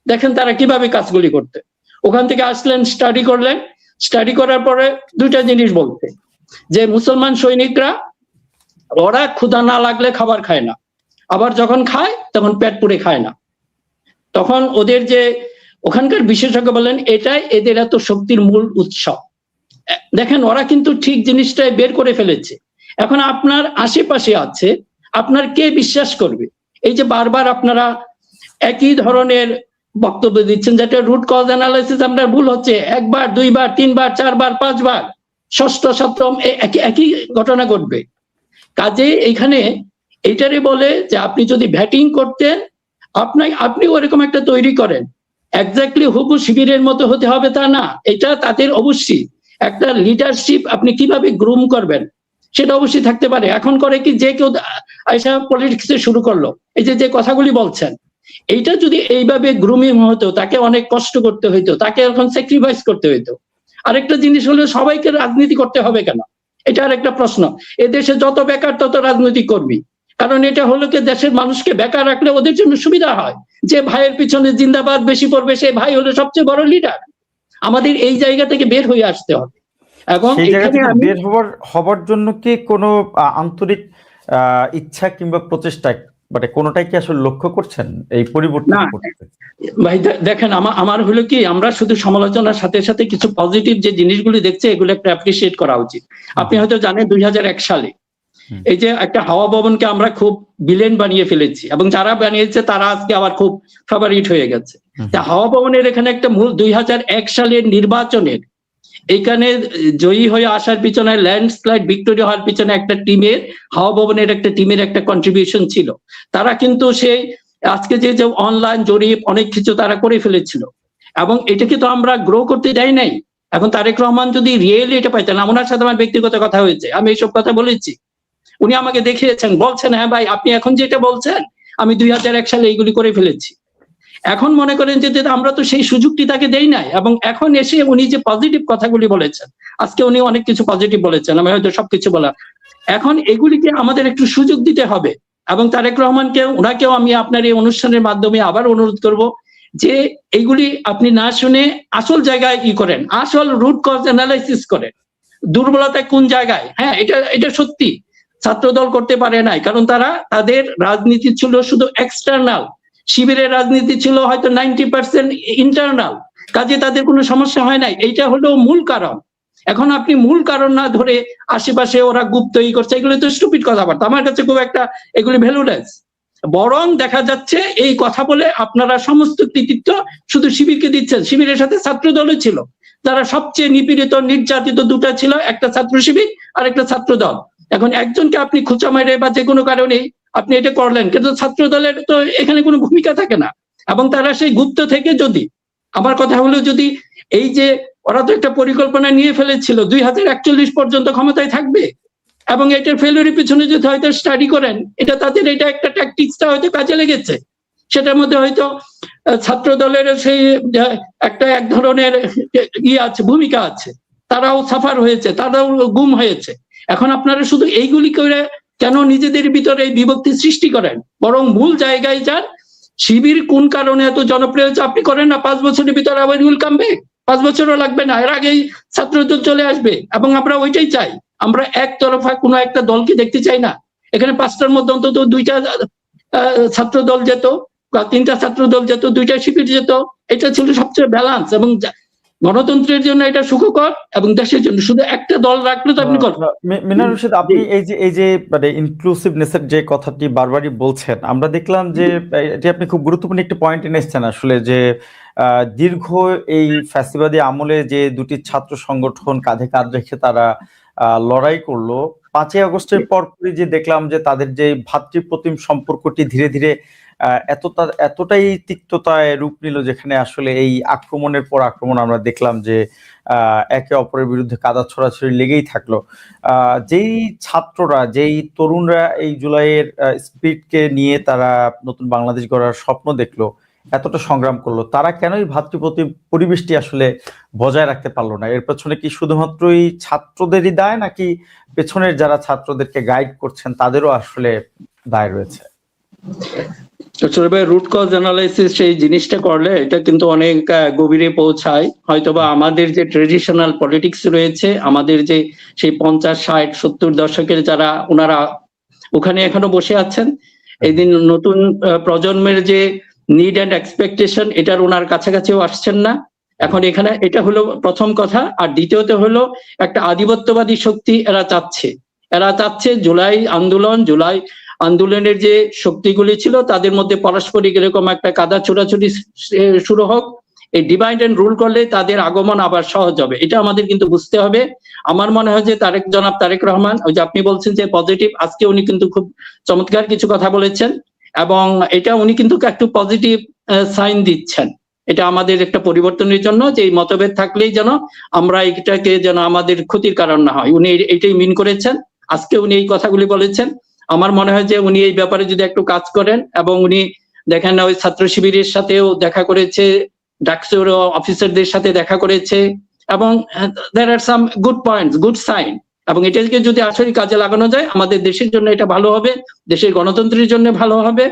দেখেন তারা কিভাবে কাজগুলি করতে। ওখান থেকে আসলেন, স্টাডি করলেন, স্টাডি করার পরে দুইটা জিনিস বলতে, যে মুসলমান সৈনিকরা ওরা ক্ষুধা না লাগলে খাবার খায় না, আবার যখন খায় তখন পেট পুরে খায় না। তখন ওদের যে ওখানকার বিশেষজ্ঞ বলেন এটাই এদের এত শক্তির মূল উৎস। দেখেন ওরা কিন্তু ঠিক জিনিসটাই বের করে ফেলেছে। এখন আপনার আশেপাশে আছে, আপনার কে বিশ্বাস করবে? এই যে বারবার আপনারা একই ধরনের বক্তব্য দিচ্ছেন, যেটা রুট কজ অ্যানালাইসিস আপনার ভুল হচ্ছে, একবার, দুইবার, তিনবার, চারবার, পাঁচবার, ষষ্ঠ সপ্তম একই ঘটনা ঘটবে। কাজে এখানে এইটারে বলে যে আপনি যদি ব্যাটিং করতেন, আপনি ওরকম একটা তৈরি করেন, এক্স্যাক্টলি হুবহু শিবিরের মতো হতে হবে তা না, এটা তাদের অবশ্যই একটা লিডারশিপ আপনি কিভাবে গ্রুম করবেন সেটা অবশ্যই থাকতে পারে। এখন করে কি যে কেউ আইসা পলিটিক্সে শুরু করলো, এই যে কথাগুলি বলছেন, এইটা যদি এইভাবে গ্রুমিং হতো, তাকে অনেক কষ্ট করতে হইতো, তাকে এখন স্যাক্রিফাইস করতে হইতো। আরেকটা জিনিস হলো সবাইকে রাজনীতি করতে হবে কেন, এটা আর একটা প্রশ্ন। এদেশে যত বেকার তত রাজনৈতিক কর্মী, কারণ এটা হলো কি দেশের মানুষকে বেকার রাখলে ওদের জন্য সুবিধা হয়, যে ভাইয়ের পিছনে জিন্দাবাদ বেশি পড়বে সে ভাই হলো সবচেয়ে বড় লিডার। আমাদের এই জায়গা থেকে বের হয়ে আসতে হবে। এবং বের হবার জন্য কি কোনো আন্তরিক ইচ্ছা কিংবা প্রচেষ্টা মানে কোনোটাই কি আসলে লক্ষ্য করছেন এই পরিবর্তন করতে? ভাই দেখেন, আমার হলো কি, আমরা শুধু সমালোচনার সাথে সাথে কিছু পজিটিভ যে জিনিসগুলি দেখছি এগুলো একটা অ্যাপ্রিসিয়েট করা উচিত। আপনি হয়তো জানেন 2001 সালে এই যে একটা হাওয়া ভবনকে আমরা খুব বিলেন বানিয়ে ফেলেছি, এবং যারা বানিয়েছে তারা আজকে আবার খুব ফেভারিট হয়ে গেছে। তা হাওয়া ভবনের এখানে একটা মূল 2001 সালের নির্বাচনের এখানে জয়ী হয়ে আসার পিছনে, ল্যান্ডস্লাইড ভিক্টোরিয়া হওয়ার পিছনে একটা টিমের, হাওয়া ভবনের একটা টিমের একটা কন্ট্রিবিউশন ছিল। তারা কিন্তু সেই আজকে যে অনলাইন জরিপ অনেক কিছু তারা করে ফেলেছিল, এবং এটাকে তো আমরা গ্রো করতে যাই নাই। এখন তারেক রহমান যদি রিয়েলি এটা পাইতেন, ওনার সাথে আমার ব্যক্তিগত কথা হয়েছে, আমি এইসব কথা বলেছি, উনি আমাকে দেখিয়েছেন, বলছেন হ্যাঁ ভাই আপনি এখন যেটা বলছেন আমি 2001 সালে এইগুলি করে ফেলেছি। এখন মনে করেন যে আমরা তো সেই সুযোগটি তাকে দেই নাই, এবং এখন এসে উনি যে পজিটিভ কথাগুলি বলেছেন, আজকে উনি অনেক কিছু পজিটিভ বলেছেন, আমি হয়তো সবকিছু বলা, এখন এগুলিকে আমাদের একটু সুযোগ দিতে হবে। এবং তারেক রহমানকে, ওনাকেও আমি আপনার এই অনুষ্ঠানের মাধ্যমে আবার অনুরোধ করব যে এইগুলি আপনি না শুনে আসল জায়গায় কি করেন, আসল রুট কজ অ্যানালাইসিস করেন, দুর্বলতা কোন জায়গায়। হ্যাঁ, এটা সত্যি ছাত্রদল করতে পারে নাই, কারণ তাদের রাজনীতি ছিল শুধু এক্সটার্নাল, শিবিরের রাজনীতি ছিল হয়তো 90% ইন্টারনাল, কাজে তাদের কোনো সমস্যা হয় নাই। এইটা হলো মূল কারণ। এখন আপনি মূল কারণ না ধরে আশেপাশে ওরা গুপ্ত করছে, এগুলো তো স্টুপিড কথাবার্তা, আমার কাছে খুব একটা এগুলি ভ্যালুলেস। বরং দেখা যাচ্ছে এই কথা বলে আপনারা সমস্ত কৃতিত্ব শুধু শিবিরকে দিচ্ছেন। শিবিরের সাথে ছাত্র দলও ছিল, যারা সবচেয়ে নিপীড়িত নির্যাতিত দুটা ছিল, একটা ছাত্র শিবির আর একটা ছাত্র দল। এখন একজনকে আপনি খোঁচা মেরে বা যে কোনো কারণে আপনি এটা করলেন, কিন্তু ছাত্র দলের তো এখানে কোনো ভূমিকা থাকে না। এবং তারা সেই গুপ্ত থেকে, যদি আমার কথা হলো, যদি এই যে ওরা তো একটা পরিকল্পনা নিয়ে ফেলেছিল 2041 পর্যন্ত ক্ষমতায় থাকবে, এবং এটার ফেলিওরের পিছনে যদি হয়তো স্টাডি করেন, এটা তাদের এটা একটা ট্যাকটিক্সটা হয়তো কাজে লেগেছে। সেটার মধ্যে হয়তো ছাত্র দলের সেই একটা এক ধরনের আছে, ভূমিকা আছে, তারাও সাফার হয়েছে, তারাও গুম হয়েছে। এখন আপনারা শুধু এইগুলি করে কেন নিজেদের ভিতরে এই বিভক্তি সৃষ্টি করেন, বরং মূল জায়গায় যান। শিবির কোন কারণে এত জনপ্রিয় হচ্ছে আপনি করেন না, 5 বছরের ভিতরে আবার উইল কাম ব্যাক, 5 বছরও লাগবে না, এর আগেই ছাত্রদল চলে আসবে। এবং আমরা ওইটাই চাই, আমরা একতরফা কোনো একটা দলকে দেখতে চাই না। এখানে 5টার মধ্যে অন্তত 2টা ছাত্র দল যেত, বা 3টা ছাত্র দল যেত, 2টা শিবির যেত, এটা ছিল সবচেয়ে ব্যালেন্স, এবং গণতন্ত্রের জন্য এটা সুখকর, এবং দেশের জন্য। শুধু একটা দল রাখলে তো আপনি মিনার রশিদ, আপনি এই যে মানে ইনক্লুসিভনেসের যে কথাটি বারবারই বলছেন, আমরা দেখলাম যে এটি আপনি খুব গুরুত্বপূর্ণ একটি পয়েন্ট এনেছেন আসলে, যে দীর্ঘ এই ফ্যাসিবাদী আমলে যে দুটি ছাত্র সংগঠন কাঁধে কাঁধ রেখে তারা লড়াই করলো, 5ই আগস্টের পরপরই যে দেখলাম যে তাদের যে ভ্রাতৃপ্রতিম সম্পর্কটি ধীরে ধীরে এতটাই তিক্ততায় রূপ নিল, যেখানে আসলে এই আক্রমণের পর আক্রমণ আমরা দেখলাম যে একে অপরের বিরুদ্ধে কাদা ছোড়াছড়ি লেগেই থাকলো। যেই ছাত্ররা, যেই তরুণরা এই জুলাইয়ের স্পিরিটকে নিয়ে তারা নতুন বাংলাদেশ গড়ার স্বপ্ন দেখলো, এতটা সংগ্রাম করলো, তারা কেনই ভ্রাতৃপ্রতিম পরিবেশটি আসলে বজায় রাখতে পারলো না? এর পেছনে কি শুধুমাত্রই ছাত্রদেরই দায়, নাকি পেছনের যারা ছাত্রদেরকে গাইড করছেন তাদেরও আসলে দায় রয়েছে? রুট কজ অ্যানালাইসিস সেই জিনিসটা করলে এটা কিন্তু অনেক গভীরে পৌঁছায়। হয়তোবা আমাদের যে ট্রেডিশনাল পলিটিক্স রয়েছে, আমাদের যে সেই 50, 60, 70 দশকের যারা ওনারা ওখানে এখনো বসে আছেন, এই দিন নতুন প্রজন্মের যে নিড অ্যান্ড এক্সপেকটেশন, এটার ওনার কাছাকাছিও আসছেন না। এখন এখানে এটা হলো প্রথম কথা। আর দ্বিতীয়ত হলো একটা আধিপত্যবাদী শক্তি এরা চাচ্ছে জুলাই আন্দোলনের যে শক্তিগুলি ছিল তাদের মধ্যে পারস্পরিক এরকম একটা কাদা ছোড়াছুড়ি শুরু হোক। এই ডিভাইড এন্ড রুল করলে তাদের আগমন আবার সহজ হবে, এটা আমাদের কিন্তু বুঝতে হবে। আমার মনে হয় যে জনাব তারেক রহমান, ওই যে আপনি বলছেন যে পজিটিভ, আজকে উনি কিন্তু খুব চমৎকার কিছু কথা বলেছেন, এবং এটা উনি কিন্তু একটু পজিটিভ সাইন দিচ্ছেন। এটা আমাদের একটা পরিবর্তনের জন্য, যে এই মতভেদ থাকলেই যেন আমরা এটাকে যেন আমাদের ক্ষতির কারণ না হয়, উনি এটাই মিন করেছেন। আজকে উনি এই কথাগুলি বলেছেন। আমার মনে হয় যে উনি এই ব্যাপারে যদি একটু কাজ করেন, এবং উনি দেখেন ওই ছাত্র শিবিরের সাথেও দেখা করেছে, ডাকসুর অফিসারদের সাথে দেখা করেছে, এবং there are some good points, good sign, এবং এটাকে যদি আসলে কাজে লাগানো যায় আমাদের দেশের জন্য এটা ভালো হবে, দেশের গণতন্ত্রের জন্য ভালো হবে।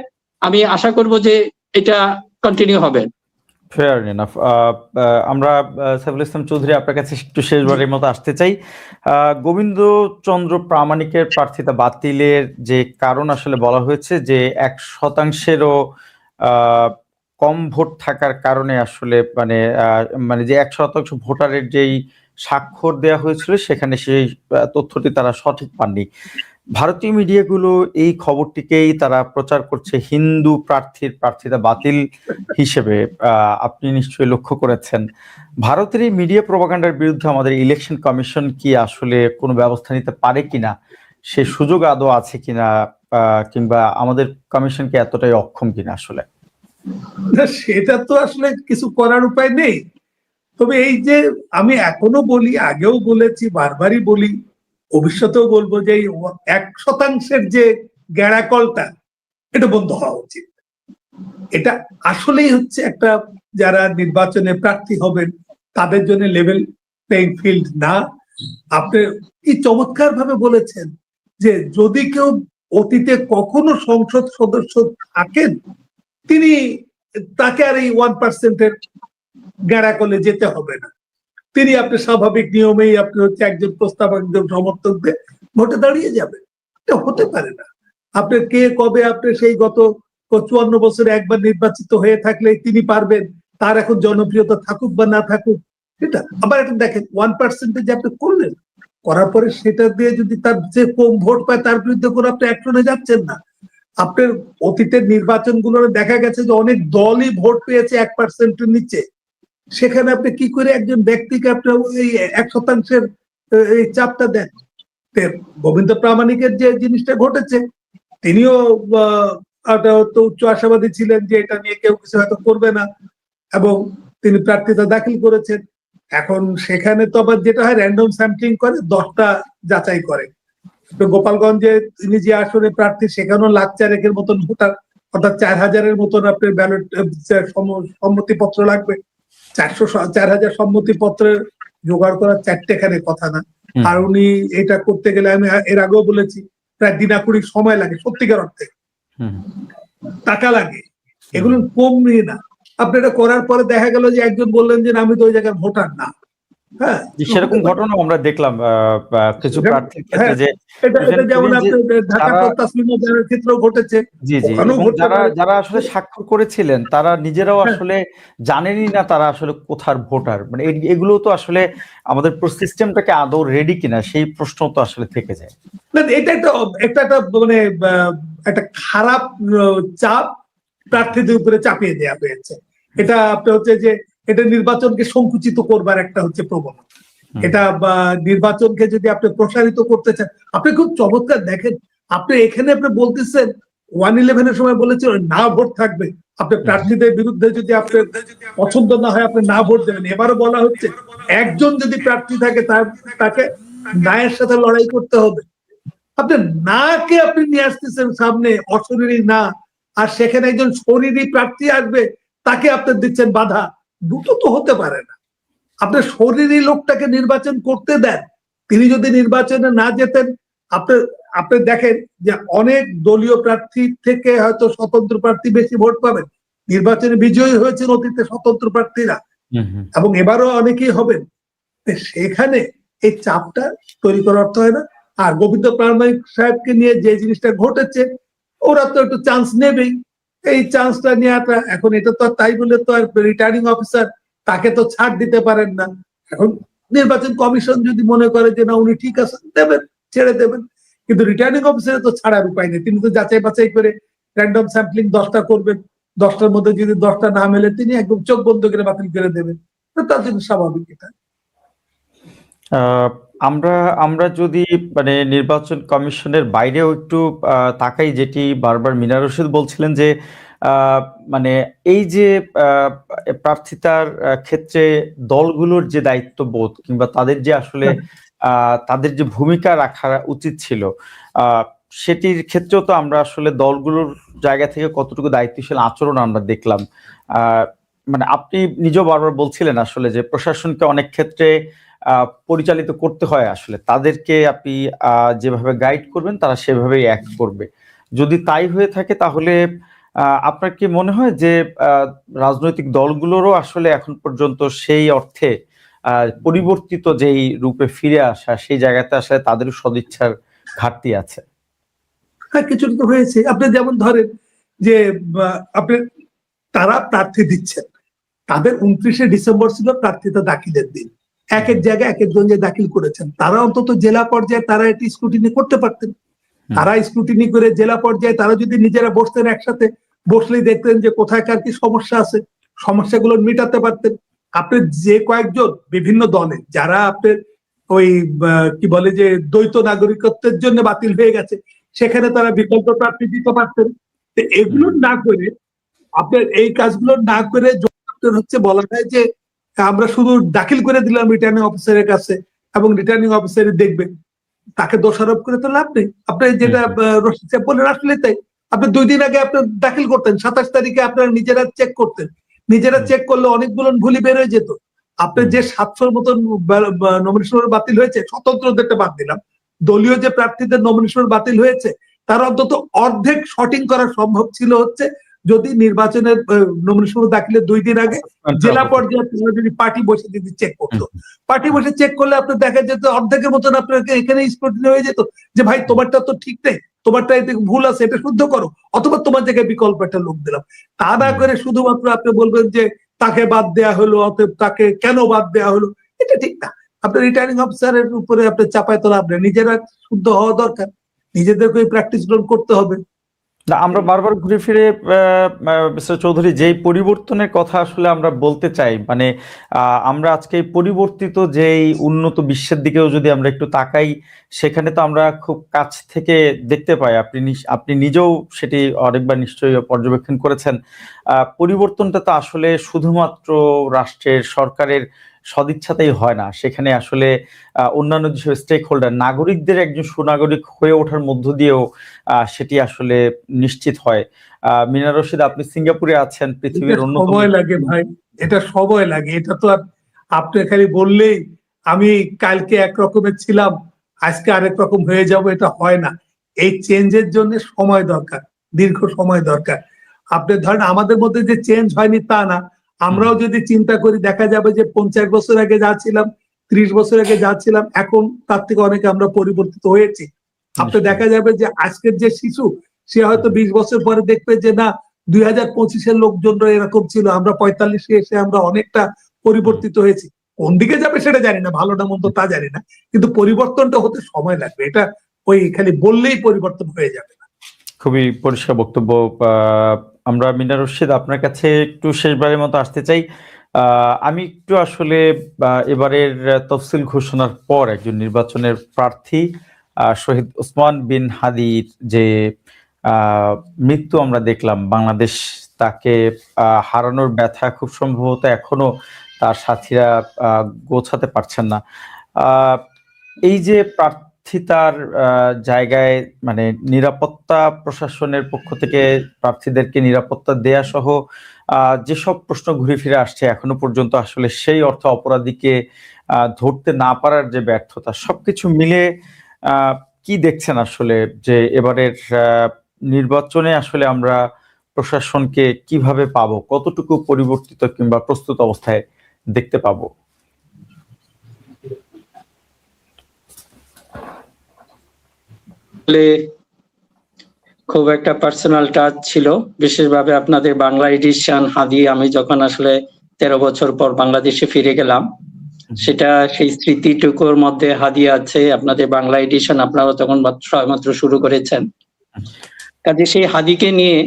আমি আশা করব যে এটা কন্টিনিউ হবে। Fair enough. আমরা সাইফুল ইসলাম চৌধুরী, আপনার কাছে একটু শেষবারের মতো আসতে চাই। গোবিন্দচন্দ্র প্রামাণিকের প্রার্থিতা বাতিলের যে কারণ আসলে বলা হয়েছে যে 1%-এরও কম ভোট থাকার কারণে আসলে মানে যে 1% ভোটারের যেই স্বাক্ষর দেওয়া হয়েছিল সেখানে সেই তথ্যটি তারা সঠিক পাননি। ভারতীয় মিডিয়াগুলো এই খবরটিকেই তারা প্রচার করছে হিন্দু প্রার্থীর প্রার্থিতা বাতিল হিসেবে। আপনি নিশ্চয়ই লক্ষ্য করেছেন। ভারতের এই মিডিয়া প্রপাগান্ডার বিরুদ্ধে আমাদের ইলেকশন কমিশন কি আসলে কোনো ব্যবস্থা নিতে পারে কিনা, সে সুযোগ আদৌ আছে কিনা, কিংবা আমাদের কমিশন কি এতটাই অক্ষম কিনা আসলে? না, সেটা তো আসলে কিছু করার উপায় নেই। তবে এই যে আমি এখনো বলি, আগেও বলেছি, বারবারই বলি, ভবিষ্যতেও বলবো যে এই 1% যে গ্যাড়াকলটা, এটা বন্ধ হওয়া উচিত। এটা আসলেই হচ্ছে একটা, যারা নির্বাচনে প্রার্থী হবেন তাদের জন্য লেভেল প্লেইং ফিল্ড না। আপনি কি চমৎকার ভাবে বলেছেন যে যদি কেউ অতীতে কখনো সংসদ সদস্য থাকেন, তিনি, তাকে আর এই 1%-এর গ্যাড়াকলে যেতে হবে না। তিনি আপনি স্বাভাবিক নিয়মেই আপনি হচ্ছে একজন প্রস্তাব, একজন সমর্থক দিয়ে ভোটে দাঁড়িয়ে যাবেন। এটা হতে পারে না। আপনার কে কবে আপনি সেই গত 54 বছরে একবার নির্বাচিত হয়ে থাকলে তিনি পারবেন, তার এখন জনপ্রিয়তা থাকুক বা না থাকুক। এটা আবার এখন দেখেন 1% যে আপনি করলেন, করার পরে সেটা দিয়ে যদি তার যে কম ভোট পায় তার বিরুদ্ধে করে আপনি অ্যাকশনে যাচ্ছেন না। আপনার অতীতের নির্বাচনগুলো দেখা গেছে যে অনেক দলই ভোট পেয়েছে 1%-এর নিচে। সেখানে আপনি কি করে একজন ব্যক্তিকে আপনার এই 1% এই চাপটা দেন? গোবিন্দ প্রামাণিকের যে জিনিসটা ঘটেছে, তিনিও তো উচ্চ আশাবাদী ছিলেন যে এটা নিয়ে কেউ কিছু হয়তো করবে না, এবং তিনি প্রার্থিতা দাখিল করেছেন। এখন সেখানে তো আবার যেটা হয়, র্যান্ডম স্যাম্পলিং করে 10টা যাচাই করে। গোপালগঞ্জে তিনি যে আসনে প্রার্থী, সেখানেও 1,04,000-এর মতন ভোটার, অর্থাৎ 4,000-এর মতন আপনার ব্যালট সম্মতিপত্র লাগবে। 4,000 সম্মতিপত্রের জোগাড় করা 4টেখানে কথা না। আর উনি এটা করতে গেলে, আমি এর আগেও বলেছি, প্রায় দিনাকুড়ি সময় লাগে, সত্যিকার অর্থে টাকা লাগে। এগুলো কম নিয়ে না। আপনি এটা করার পরে দেখা গেল যে একজন বললেন যে আমি তো ওই জায়গার ভোটার না। হ্যাঁ, সেরকম ঘটনা আমরা দেখলাম কিছু প্রার্থীর ক্ষেত্রে, যে এটা যেমন আপনার ঢাকা তাসলিমা জানার ক্ষেত্রেও ঘটেছে। জি জি, এবং যারা আসলে স্বাক্ষর করেছিলেন তারা নিজেরাও আসলে জানেনই না তারা আসলে কোথার ভোটার। মানে এগুলো তো আসলে আমাদের সিস্টেমটাকে আদৌ রেডি কিনা, সেই প্রশ্ন তো আসলে থেকে যায়। না, এটা একটা মানে একটা খারাপ চাপ প্রার্থীদের উপরে চাপিয়ে দেওয়া হয়েছে। এটা আপনার হচ্ছে যে এটা নির্বাচনকে সংকুচিত করবার একটা হচ্ছে প্রবণতা। এটা নির্বাচনকে যদি আপনি প্রসারিত করতে চান, আপনি খুব চমৎকার দেখেন, আপনি এখানে আপনি বলতেছেন 111-এর সময় বলেছেন না ভোট থাকবে, আপনি প্রার্থীদের বিরুদ্ধে যদি আপনার পছন্দ না হয় আপনি না ভোট দেবেন। এবারও বলা হচ্ছে একজন যদি প্রার্থী থাকে তাকে ন্যায়ের সাথে লড়াই করতে হবে। আপনি নাকে আপনি নিয়ে আসতেছেন সামনে, অশরীরী না, আর সেখানে একজন শরীরী প্রার্থী আসবে, তাকে আপনি দিচ্ছেন বাধা। দুটো তো হতে পারে না। আপনার শরীরী লোকটাকে নির্বাচন করতে দেন। তিনি যদি নির্বাচনে না যেতেন, আপনি দেখেন যে অনেক দলীয় প্রার্থী থেকে হয়তো স্বতন্ত্র প্রার্থী বেশি ভোট পাবেন। নির্বাচনে বিজয়ী হয়েছেন অতীতে স্বতন্ত্র প্রার্থীরা, এবং এবারও অনেকেই হবেন। সেখানে এই চাপটা তৈরি করার অর্থ হয় না। আর গোবিন্দ প্রামাণিক সাহেবকে নিয়ে যে জিনিসটা ঘটেছে, ওরা তো একটু চান্স নেবেই। এই চান্সটা নেওয়াটা, এখন এটা তো তাই বলে তো আর রিটার্নিং অফিসার তাকে তো ছাড় দিতে পারেন না। এখন নির্বাচন কমিশন যদি মনে করে যে না উনি ঠিক আছেন, দেবেন, ছেড়ে দেবেন। কিন্তু রিটার্নিং অফিসারের তো ছাড়ার উপায় নেই। তিনি তো যাচাই বাছাই করে র্যান্ডম স্যাম্পলিং 10টা করবেন, 10টার মধ্যে যদি 10টা না মেলে তিনি একদম চোখ বন্ধ করে বাতিল করে দেবেন। তার জন্য স্বাভাবিক এটা। আমরা যদি মানে নির্বাচন কমিশনের বাইরেও একটু তাকাই, যেটি বারবার মিনা রশিদ বলছিলেন যে মানে এই যে প্রার্থিতার ক্ষেত্রে দলগুলোর যে দায়িত্ববোধ কিংবা তাদের যে আসলে তাদের যে ভূমিকা রাখা উচিত ছিল, সেটির ক্ষেত্রেও তো আমরা আসলে দলগুলোর জায়গা থেকে কতটুকু দায়িত্বশীল আচরণ আমরা দেখলাম। মানে আপনি নিজেও বারবার বলছিলেন আসলে যে প্রশাসনকে অনেক ক্ষেত্রে পরিচালিত করতে হয়, আসলে তাদেরকে আপনি যেভাবে গাইড করবেন তারা সেভাবেই অ্যাক্ট করবে। যদি তাই হয়ে থাকে তাহলে আপনার কি মনে হয় যে রাজনৈতিক দলগুলোরও আসলে এখন পর্যন্ত সেই অর্থে পরিবর্তিত যেই রূপে ফিরে আসা, সেই জায়গাতে আসলে তাদের সদিচ্ছার ঘাটতি আছে? হ্যাঁ, কিছুটা তো হয়েছে। আপনি যেমন ধরেন যে আপনি তারা প্রার্থী দিচ্ছেন, তাদের 29শে ডিসেম্বর ছিল প্রার্থিতা দাখিলের দিন। এক এক জায়গায় এক একজন যে দাখিল করেছেন, তারা অন্তত জেলা পর্যায়ে তারা এটি স্ক্রুটিনি করতে পারতেন। তারা স্ক্রুটিনি করে জেলা পর্যায়ে তারা যদি নিজেরা বসতেন, একসাথে বসলেই দেখতেন যে কোথায় কার কি সমস্যা আছে, সমস্যাগুলো মেটাতে পারতেন। আপনি যে কয়েকজন বিভিন্ন দলে যারা আপনার ওই কি বলে যে দ্বৈত নাগরিকত্বের জন্য বাতিল হয়ে গেছে, সেখানে তারা বিকল্প প্রার্থী দিতে পারতেন। এগুলো না করে, আপনার এই কাজগুলো না করে হচ্ছে বলা যায় যে আমরা শুধু দাখিল করে দিলাম রিটার্নিং অফিসারের কাছে এবং রিটার্নিং অফিসারই দেখবে, তাকে দোষারোপ করে তো লাভ নেই। আপনি যেটা রশিদ সাহেব বললেন আসলে তাই। আপনি 2 দিন আগে আপনার দাখিল করতেন, 27 তারিখে আপনারা নিজেরা চেক করতেন, নিজেরা চেক করলে অনেকগুলো ভুলই বের হয়ে যেত। আপনার যে 700 মতন নমিনেশন বাতিল হয়েছে, স্বতন্ত্রদেরটা বাদ দিলাম, দলীয় যে প্রার্থীদের নমিনেশন বাতিল হয়েছে তার অন্তত অর্ধেক শর্টিং করা সম্ভব ছিল হচ্ছে যদি নির্বাচনের নমিনেশন দাখিলের 2 দিন আগে জেলা পর্যায়ে যদি পার্টি বসে যদি চেক করতো, পার্টি বসে চেক করলে আপনার দেখা যেত অর্ধেকের মতন আপনাকে এখানে স্ক্রুটিনি হয়ে যেত যে ভাই তোমারটা তো ঠিক নেই, তোমারটা এতে ভুল আছে, এটা শুদ্ধ করো, অথবা তোমার জায়গায় বিকল্প একটা লোক দিলাম। তা না করে শুধুমাত্র আপনি বলবেন যে তাকে বাদ দেয়া হলো, অতএব তাকে কেন বাদ দেয়া হলো, এটা ঠিক না। আপনার রিটার্নিং অফিসারের উপরে আপনি চাপায় তোলা, আপনি নিজেরা শুদ্ধ হওয়া দরকার, নিজেদেরকে প্র্যাকটিস করতে হবে। না, আমরা বারবার ঘুরে ফিরে মিস্টার চৌধুরী যেই পরিবর্তনের কথা আসলে আমরা বলতে চাই, মানে আমরা আজকে পরিবর্তিত যেই উন্নত বিশ্বের দিকেও যদি আমরা একটু তাকাই, সেখানে তো আমরা খুব কাছ থেকে দেখতে পাই, আপনি নিজেও সেটি অনেকবার নিশ্চয়ই পর্যবেক্ষণ করেছেন। পরিবর্তনটা তো আসলে শুধুমাত্র রাষ্ট্রের সরকারের সদিচ্ছাতেই হয় না, সেখানে আসলে অন্যান্য যেসব স্টেক হোল্ডার, নাগরিকদের একজন সুনাগরিক হয়ে ওঠার মধ্য দিয়েও সেটি আসলে নিশ্চিত হয়। মিনা রশিদ, আপনি সিঙ্গাপুরে আছেন, পৃথিবীর অন্যতম। সময় লাগে ভাই, এটা সময় লাগে, এটা তো আপনি খালি বললেই আমি কালকে একরকমের ছিলাম আজকে আরেক রকম হয়ে যাব, এটা হয় না। এই চেঞ্জের জন্য সময় দরকার, দীর্ঘ সময় দরকার। আপনি ধরেন আমাদের মধ্যে যে চেঞ্জ হয়নি তা না, আমরাও যদি চিন্তা করি দেখা যাবে যে 50 বছর আগে যা ছিলাম, 30 বছর আগে যা ছিলাম, এখন তার থেকে অনেক আমরা পরিবর্তিত হয়েছি। আপনি দেখা যাবে যে আজকের যে শিশু, সে হয়তো 20 বছর পরে দেখবে যে না 2025-এর লোকজনরা এরকম ছিল, আমরা 45-এ এসে আমরা অনেকটা পরিবর্তিত হয়েছি। কোন দিকে যাবে সেটা জানি না, ভালো না মন্দ তা জানি না, কিন্তু পরিবর্তনটা হতে সময় লাগবে। এটা ওই খালি বললেই পরিবর্তন হয়ে যাবে না। খুবই পরিষ্কার বক্তব্য। আমরা মিনা রশিদ, আপনার কাছে একটু শেষবারের মতো আসতে চাই। আমি একটু আসলে এবারের তফসিল ঘোষণার পর একজন নির্বাচনের প্রার্থী শহীদ ওসমান বিন হাদির যে মৃত্যু আমরা দেখলাম, বাংলাদেশ তাকে হারানোর ব্যথা খুব সম্ভবত এখনো তার সাথীরা গোছাতে পারছেন না। এই যে প্রার্থিতার জায়গায়, মানে নিরাপত্তা প্রশাসনের পক্ষ থেকে প্রার্থীদেরকে নিরাপত্তা দেয়া সহ যেসব প্রশ্ন ঘুরে ফিরে আসছে এখনো পর্যন্ত, আসলে সেই অর্থ অপরাধীকে ধরতে না পারার যে ব্যর্থতা, সবকিছু মিলে কি দেখছেন আসলে যে এবারের নির্বাচনে আসলে আমরা প্রশাসনকে কিভাবে পাবো, কতটুকু পরিবর্তিত কিংবা প্রস্তুত অবস্থায় দেখতে পাবো? খুব একটা পার্সোনাল টাচ ছিল, বিশেষভাবে আপনাদের বাংলা এডিশন হাদি, আমি যখন আসলে 13 বছর পর বাংলাদেশে ফিরে গেলাম, সেটা সেই স্মৃতিটুকুর মধ্যে হাদি আছে। আপনাদের বাংলা এডিশন আপনারা তখন মাত্র শুরু করেছেন, কাজে সেই হাদিকে নিয়ে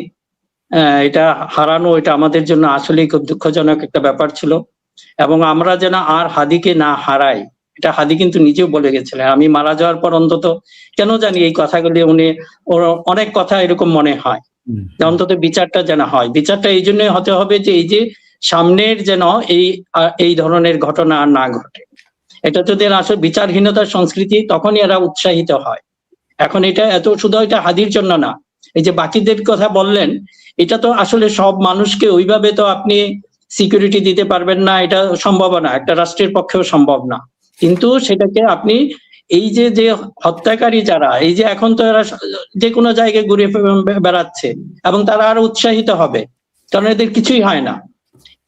এটা হারানো, এটা আমাদের জন্য আসলেই খুব দুঃখজনক একটা ব্যাপার ছিল। এবং আমরা যেন আর হাদিকে না হারাই, এটা হাদি কিন্তু নিজেও বলে গেছিলেন। আমি মারা যাওয়ার পর অন্তত কেন জানি এই কথাগুলি ওর অনেক কথা এরকম মনে হয় যে অন্তত বিচারটা যেন হয়। বিচারটা এই জন্যই হতে হবে যে এই যে সামনের যেন এই ধরনের ঘটনা আর না ঘটে। এটা যদি আসলে বিচারহীনতার সংস্কৃতি, তখনই এরা উৎসাহিত হয়। এখন এটা এত শুধু এটা হাদির জন্য না, এই যে বাকিদের কথা বললেন, এটা তো আসলে সব মানুষকে ওইভাবে তো আপনি সিকিউরিটি দিতে পারবেন না, এটা সম্ভব না, একটা রাষ্ট্রের পক্ষেও সম্ভব না। কিন্তু সেটাকে আপনি এই যে হত্যাকারী যারা, এই যে এখন তো এরা যে কোনো জায়গায় ঘুরে বেড়াচ্ছে এবং তারা আরো উৎসাহিত হবে, কারণ এদের কিছুই হয় না।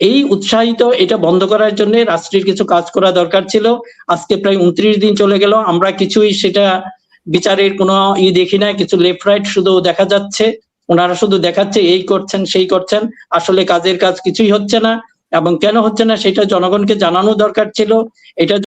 এই উৎসাহিত এটা বন্ধ করার জন্য রাষ্ট্রের কিছু কাজ করা দরকার ছিল। আজকে প্রায় 29 দিন চলে গেল, আমরা কিছুই সেটা বিচারের কোনো দেখি না, কিছু লেফট রাইট শুধু দেখা যাচ্ছে, ওনারা শুধু দেখাচ্ছে এই করছেন সেই করছেন, আসলে কাজের কাজ কিছুই হচ্ছে না। এবং কেন হচ্ছে না সেটা জনগণকে জানানো দরকার ছিল। এটা